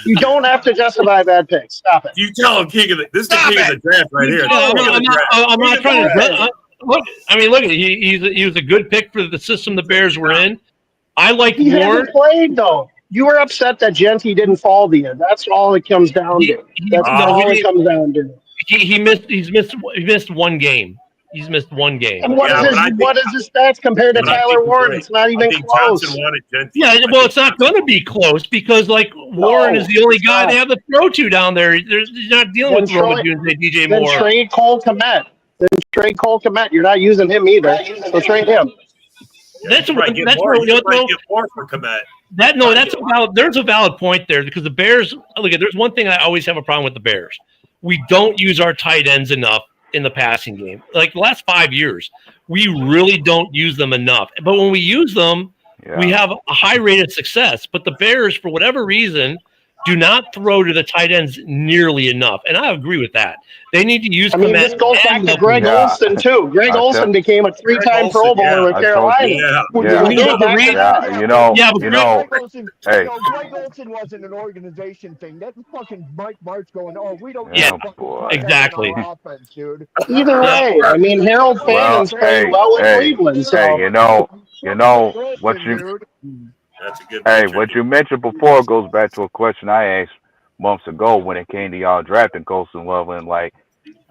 You don't have to justify bad picks. Stop it. You tell him this is the king of the draft right here. I'm not trying to. Look, he was a good pick for the system the Bears were in. I like Warren. He hasn't played though. You were upset that Genty didn't fall to you. That's all it comes down to. That's all it comes down to. He missed one game. He's missed one game. And what is his stats compared to Tyler Warren? It's not even close. Yeah, well, it's not going to be close because Warren is the only guy they have to throw to down there. He's not dealing with DJ Moore. Then trade Cole Kmet. You're not using him either. So trade him. That's more for Kmet. There's a valid point there because the Bears. Look, there's one thing I always have a problem with the Bears. We don't use our tight ends enough in the passing game. Like the last 5 years, we really don't use them enough. But when we use them, we have a high rate of success. But the Bears, for whatever reason, do not throw to the tight ends nearly enough. And I agree with that. They need to use this goes back to Greg Olson, too. Greg Olson became a 3-time Pro Bowler with Carolina. Greg Olson wasn't an organization thing. That's fucking Mike Martz going, we don't exactly. Offense, dude. Either way, I mean, Harold Fannin's playing well in Cleveland. So. You know what you... That's a good picture. What you mentioned before goes back to a question I asked months ago when it came to y'all drafting Colston Loveland. Like,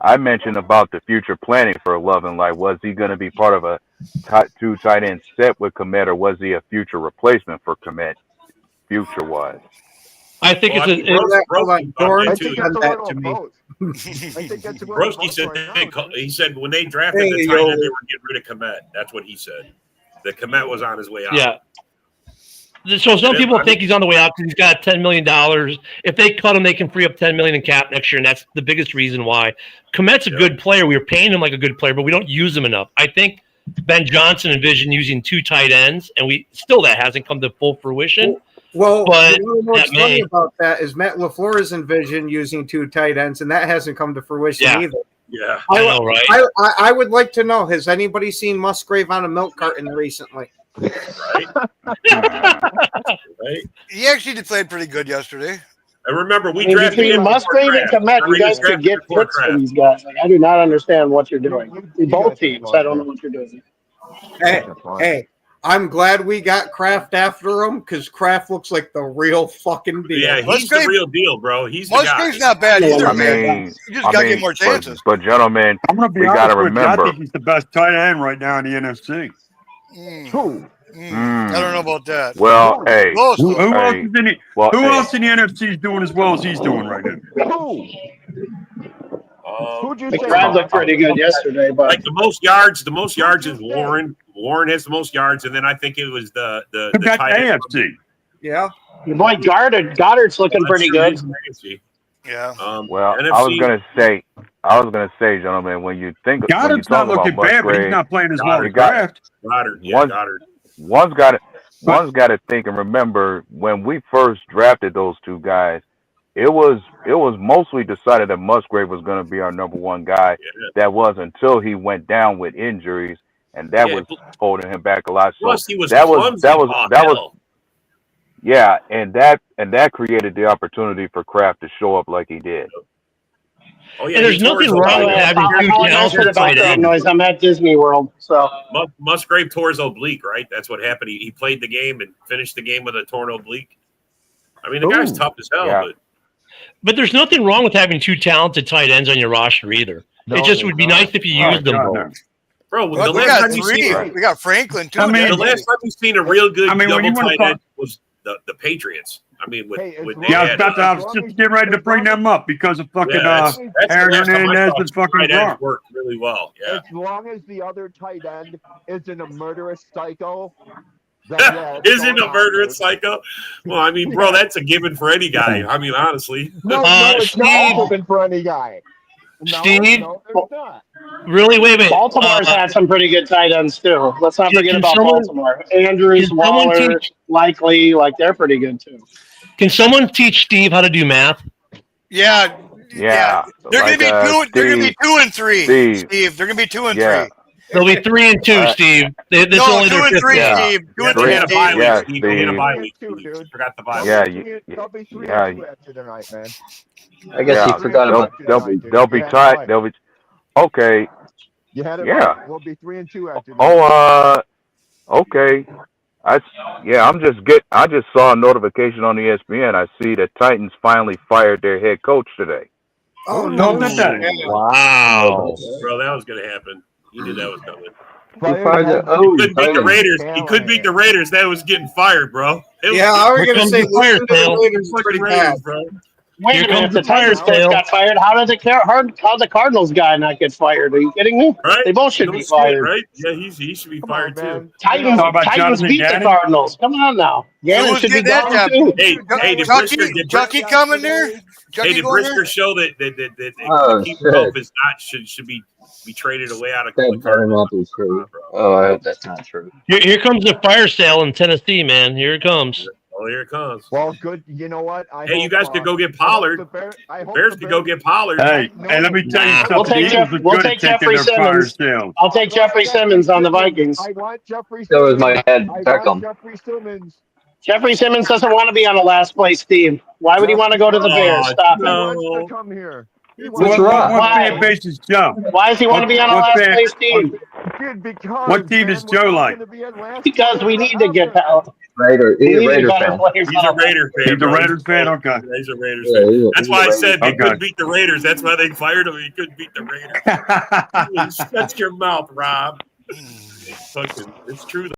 I mentioned about the future planning for Loveland. Like, was he going to be part of a 2 tight end set with Kmet, or was he a future replacement for Kmet, future-wise? I think he said when they drafted the tight end, they were getting rid of Kmet. That's what he said. That Kmet was on his way out. Yeah. So some people think he's on the way out because he's got $10 million. If they cut him, they can free up $10 million in cap next year, and that's the biggest reason why. Kmet's a good player. We were paying him like a good player, but we don't use him enough. I think Ben Johnson envisioned using 2 tight ends, and that hasn't come to full fruition. Well, but what's funny about that is Matt LaFleur's envisioned using 2 tight ends, and that hasn't come to fruition either. Yeah, I know, right? I would like to know: has anybody seen Musgrave on a milk carton recently? Right. He actually played pretty good yesterday. I remember drafted between Musgrave and Kmet, you guys could get picks for these guys. Like, I do not understand what you're doing. Both teams, I don't know what you're doing. Hey, I'm glad we got Kraft after him because Kraft looks like the real fucking deal. Yeah, he's the real deal, bro. He's the guy. Musgrave's not bad either. I mean, you just gotta get more chances. But gentlemen, I'm going to be we honest got to with you. I remember. think he's the best tight end right now in the NFC. Who? I don't know about that. Well, hey, Close, Who though. else is in it? well, Who hey. else in the NFC is doing as well as he's doing right now? Who? Who'd you say? McBride looked pretty good yesterday, but Like the most yards is Warren. Warren has the most yards, and then I think it was the Who got the tight end. AFC? Yeah. your boy Goddard's looking pretty good. Yeah. Well, NFC, I was gonna say, gentlemen, when you think Goddard's when you not talk looking about bad, but Musgrave, he's not playing as well as Goddard. Kraft. Goddard. One's got to think and remember when we first drafted those two guys, it was mostly decided that Musgrave was going to be our number one guy. Yeah. That was until he went down with injuries, and that was holding him back a lot. So Plus, he was that clumsy. was yeah, and that created the opportunity for Kraft to show up like he did. Oh yeah, And there's nothing wrong with having I two apologize for the talented tight background ends. noise. I'm at Disney World, so Musgrave tore his oblique, right? That's what happened. He played the game and finished the game with a torn oblique. I mean, the guy's tough as hell, Yeah. But there's nothing wrong with having two talented tight ends on your roster either. It just would be nice if you used them both. Bro, Well, the we last got time you three. seen We got Franklin too. I mean, the last time you seen a real good when double you wanna tight talk- end was the Patriots. I mean, with Yeah, I was just getting ready to bring them up because of fucking that's Aaron the last time I Hernandez saw and fucking tight ends Gronk. worked really well. Yeah. As long as the other tight end isn't a murderous psycho, then yeah, it's Isn't going a on, murderous dude. psycho? Well, I mean, bro, that's a given for any guy. I mean, honestly. No, it's not open for any guy. No, Steve? no, there's not. Really? Wait a minute. Baltimore's had some pretty good tight ends too. Let's not forget can about someone- Baltimore. Andrews, can someone Waller, Likely, like they're pretty good too. Can someone teach Steve how to do math? Yeah. Yeah. They're like, gonna be two. They're gonna be 2 and 3. Steve. They're gonna be 2 and Yeah. 3. They'll be 3 and 2, Steve. This is No, only 2 their and fifth 3, game. Steve. 2 and They 3, had a bye Steve. Yeah, week, Steve. They had a Steve. bye week. Dude. Forgot the bye Yeah, week. They'll be 3 yeah, and 2 after tonight, man. I guess Yeah. he forgot about They'll be tight. They'll be okay. You had it Yeah. right. We'll be 3 and 2 after tonight. Okay. I just saw a notification on ESPN. I see that Titans finally fired their head coach today. Oh No, no! not that. Wow. Bro, that was gonna happen. You knew that was coming. He fired the He couldn't beat the Titans. Raiders. He could beat the Raiders. That was getting fired, bro. It was Yeah, I was Here gonna comes say the fire losing to the sale. Raiders is fucking pretty Raiders, bad. bro. Wait Here a minute, comes the the fire Titans coach sale. got fired. How did the Cardinals guy not get fired? Are you kidding me? Right? They both should No be shit, fired. right? Yeah, he should be Come fired on, too. man. Titans, How about Titans Jonathan beat the Gannon? Cardinals. Come on now. Gannon who's should be getting that gone job? too. Hey, did Chucky, Brisker, did Chucky coming there? Hey, Chucky did going there? Brisker show that Oh, keeper shit. help is not should be traded away out of the That better not be true. Oh, I hope that's not true. Here comes the fire sale in Tennessee, man. Here it comes. Oh, here it comes. Well, good. You know what? I Hey, you hope, guys could go get I hope Pollard. the Bears could go get Pollard. Hey, let me tell you something. We'll take the Eagles are we'll good take at taking Jeffrey their fire Simmons. sales. I'll take Jeffrey Simmons on the Vikings. I want Jeffrey So is Simmons. my head I want Beckham. Jeffrey Simmons. Jeffrey Simmons doesn't want to be on the last place team. Why would he want to go to the Bears? Stop He it. wants to come here. He What's wants wrong? What Why? fan base is Joe? Why does he want to be on a What last fan- place team? Dude, because, What team man, is we're Joe not like? gonna be at last Because place. we need to get out. Raider. We He's a need Raider better fan. players. He's a Raider fan. He's a bro. Raiders fan? Okay. He's a Raiders Yeah, fan. he's a That's why I Raider said they fan. couldn't beat the Raiders. That's why they fired him. He couldn't beat the Raiders. Shut your mouth, Rob. Fucking, it's true.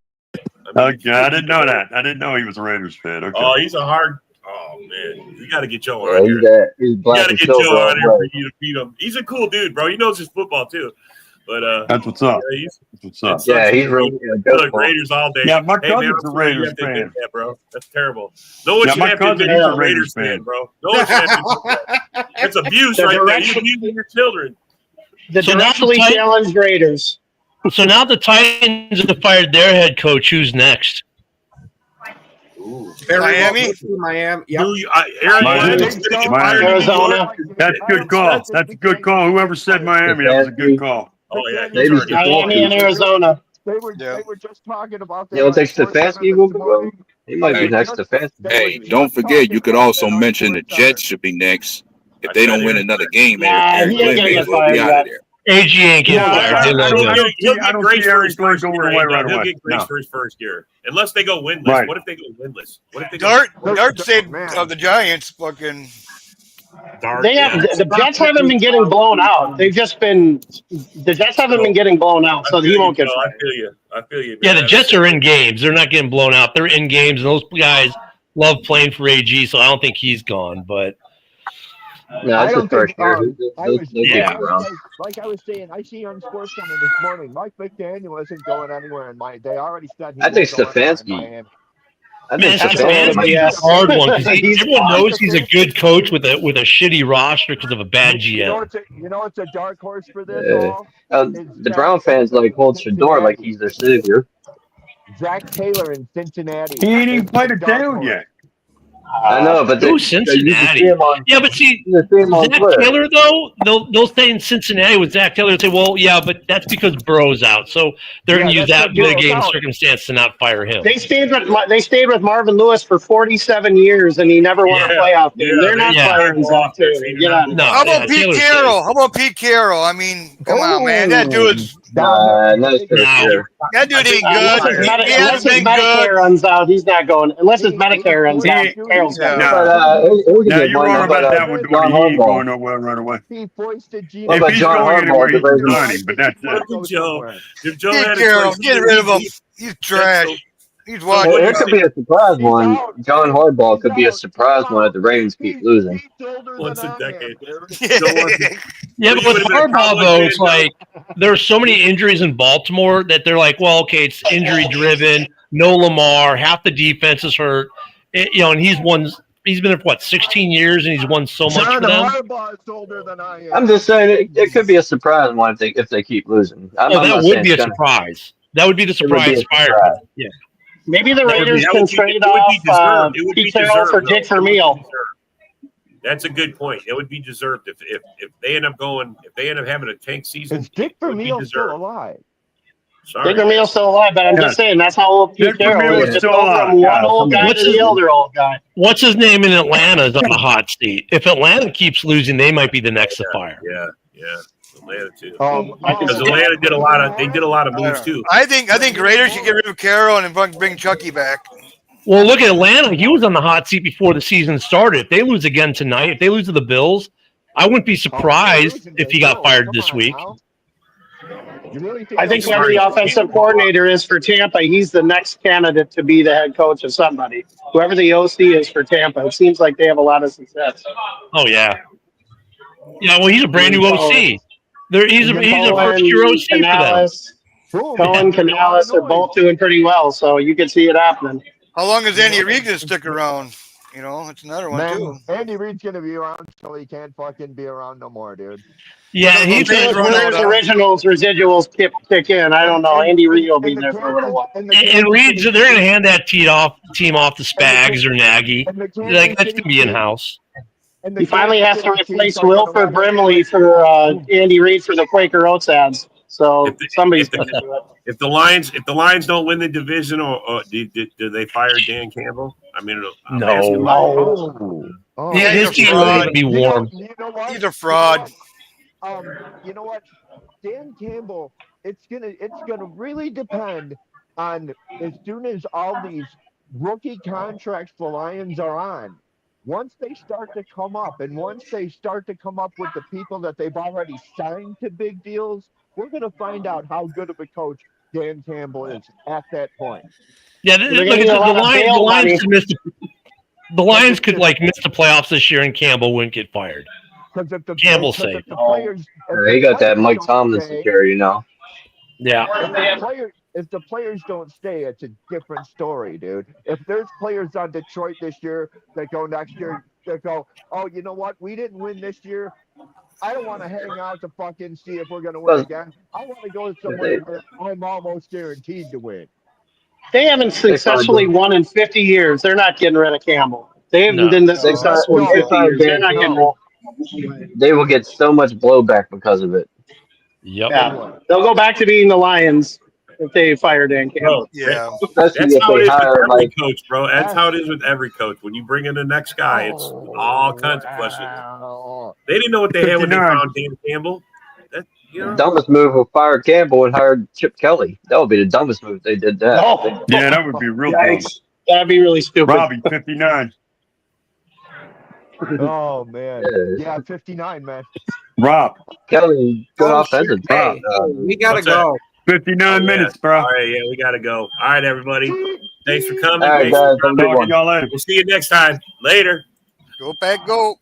Though. Okay, I didn't know that. I didn't know he was a Raiders fan. Okay. Oh, he's a hard. Oh man, you got to get Joe Yeah, on here. he's You black got to and get silver. Joe on all here the for way. you to beat him. He's a cool dude, bro. He knows his football too. But That's what's up. yeah, he's That's what's up. Yeah, he's really good. Look, Raiders all day. Yeah, my Hey, man, cousin's I'm a sorry you Raiders have to admit fan. that, bro. That's terrible. No one Yeah, should my have to cousin admit he's is a a Raiders Raiders fan, fan. bro. No one should have to admit that. That's abuse The right there. direction- You're abusing your children. The So now directionally the Titans- challenged Raiders. So now the Titans have fired their head coach. Who's next? Miami? Miami. Yep. Who Aaron Miami. Glenn is going to get Miami. fired in New Arizona. York? That's a good call. That's a good call. Whoever said Miami, that was a good call. Oh yeah, he's Maybe already Miami and Arizona. They were Yeah. they were just talking about that. You don't think on Sports Stefanski Center will this go? morning. He might be Hey. next to Stefanski. Hey, don't forget, you could also mention the Jets should be next. If they don't win another game, Nah, Aaron he ain't Glenn gonna may get as well fired be out yet. of there. AG ain't getting fired. They love him. He'll get grace for his first year. away right He'll away. get grace No. for his first year, unless they go winless. Right. What if they go winless? What if they Dart go? said of the Giants, fucking. Dart, They have yeah. the Jets haven't been getting blown out. They've just been the Jets haven't been getting blown out, so he won't get I fired. feel you. I feel you. Yeah, Man. the Jets are in games. They're not getting blown out. They're in games, and those guys love playing for AG, so I don't think he's gone. But No, I it's his don't first think. year. Like I was saying, I see on Sports Center this morning, Mike McDaniel isn't going anywhere in Miami. They already said he I think won't go anywhere in Stefanski. Miami. Man, Stefanski's a hard one because everyone knows he's a good coach with a shitty roster because of a bad GM. You know it's a dark horse for this all? The Brown fans like hold Shador like he's their savior. Zach Taylor in Cincinnati. He ain't even It's played a a dark down horse. yet. I know, but Ooh, Cincinnati. Yeah, but see, Zach Taylor, though, they'll stay in Cincinnati with Zach Taylor and say, well, yeah, but that's because Burrow's out. So they're going to use that mitigating circumstance to not fire him. They stayed with Marvin Lewis for 47 years, and he never won a playoff game. They're not firing Zach Taylor. Get out of here. How about Pete Carroll? How about Pete Carroll? I mean, come on, man. That dude's. Not his first year. That dude ain't good. Unless his Medicare runs out, he's not going. Unless his Medicare runs out, Carroll's going. No, you're wrong about that one, Dorty. He ain't going nowhere right away. He foisted Gene. What If about he's John going Harbaugh? anywhere, he's resigning, but that's it. Look at Joe. If Joe Pete had a Carroll, choice, get rid of him. He's trash. He's Well, watching. it could be a surprise one. John Harbaugh could be a surprise one if the Ravens keep losing. once a decade. Yeah, but with Harbaugh, though, it's like there are so many injuries in Baltimore that they're like, well, okay, it's injury driven. No Lamar, half the defense is hurt. And he's won. He's been there for 16 years, and he's won so much for them. Harbaugh is older than I am. I'm just saying it could be a surprise one if they keep losing. That would be a surprise. That would be the surprise fire. Yeah. Maybe the Raiders can trade off Pete Carroll for Dick Vermeil. That's a good point. It would be deserved if they end up having a tank season. Is Dick Vermeil still alive? Sorry. Dick Vermeil's still alive, but I'm just saying that's how old Pete Carroll is. Just go from one old guy to the other old guy. What's his name in Atlanta is on the hot seat. If Atlanta keeps losing, they might be the next to fire. Yeah. Atlanta too. Because Atlanta did a lot of moves too. I think Raiders should get rid of Carroll and bring Chucky back. Well, look at Atlanta. He was on the hot seat before the season started. If they lose again tonight, if they lose to the Bills, I wouldn't be surprised if he got fired this week. I think whoever the offensive coordinator is for Tampa, he's the next candidate to be the head coach of somebody. Whoever the OC is for Tampa, it seems like they have a lot of success. Oh, yeah. Yeah, well, he's a brand new OC. He's a first-year OC Canales, for them. Cohen, Canales are both doing pretty well, so you can see it happening. How long is Andy Reid going to stick around? It's another one, too. Andy Reid's going to be around until he can't fucking be around no more, dude. Yeah, he's originals, residuals kick in. I don't know. Andy Reid will be there for a little while. And Reid's, they're going to hand that team off to Spags or Nagy. Like, that's going to be in-house. He finally has to replace Wilford Brimley for Andy Reid for the Quaker Oats ads. So somebody's going to do it. If the Lions don't win the division, or do they fire Dan Campbell? I mean, no. His team is going to be warm. He's a fraud. You know what, Dan Campbell? It's gonna really depend on as soon as all these rookie contracts the Lions are on. Once they start to come up, and once they start to come up with the people that they've already signed to big deals, we're going to find out how good of a coach Dan Campbell is at that point. Yeah, the Lions could miss the playoffs this year, and Campbell wouldn't get fired. Campbell's safe. He got that Mike Tomlin security now. Yeah. If the players don't stay, it's a different story, dude. If there's players on Detroit this year that go next year, that go, oh, you know what? We didn't win this year. I don't want to hang out to fucking see if we're going to win again. I want to go somewhere where I'm almost guaranteed to win. They haven't successfully won in 50 years. They're not getting rid of Campbell. They haven't been this successful in 50 years. They're not getting rid of Campbell. They will get so much blowback because of it. Yep. Yeah. They'll go back to being the Lions if they fire Dan Campbell. Yeah. That's how it is with every coach, bro. That's how it is with every coach. When you bring in the next guy, it's all kinds of questions. They didn't know what they had when they found Dan Campbell. The dumbest move would fire Campbell and hire Chip Kelly. That would be the dumbest move if they did that. Oh, Yeah, that would be real dumb. yikes. That'd be really stupid. Robbie, 59. Oh man, yeah, 59, man. Rob. Kelly, good Oh, offensive. shit. Hey, we gotta What's that? go. 59 minutes, bro. All right, yeah, we gotta go. All right, everybody. Thanks for coming. All right, Thanks guys. for Have a good coming. one. Y'all later. We'll see you next time. Later. Go Pack, go.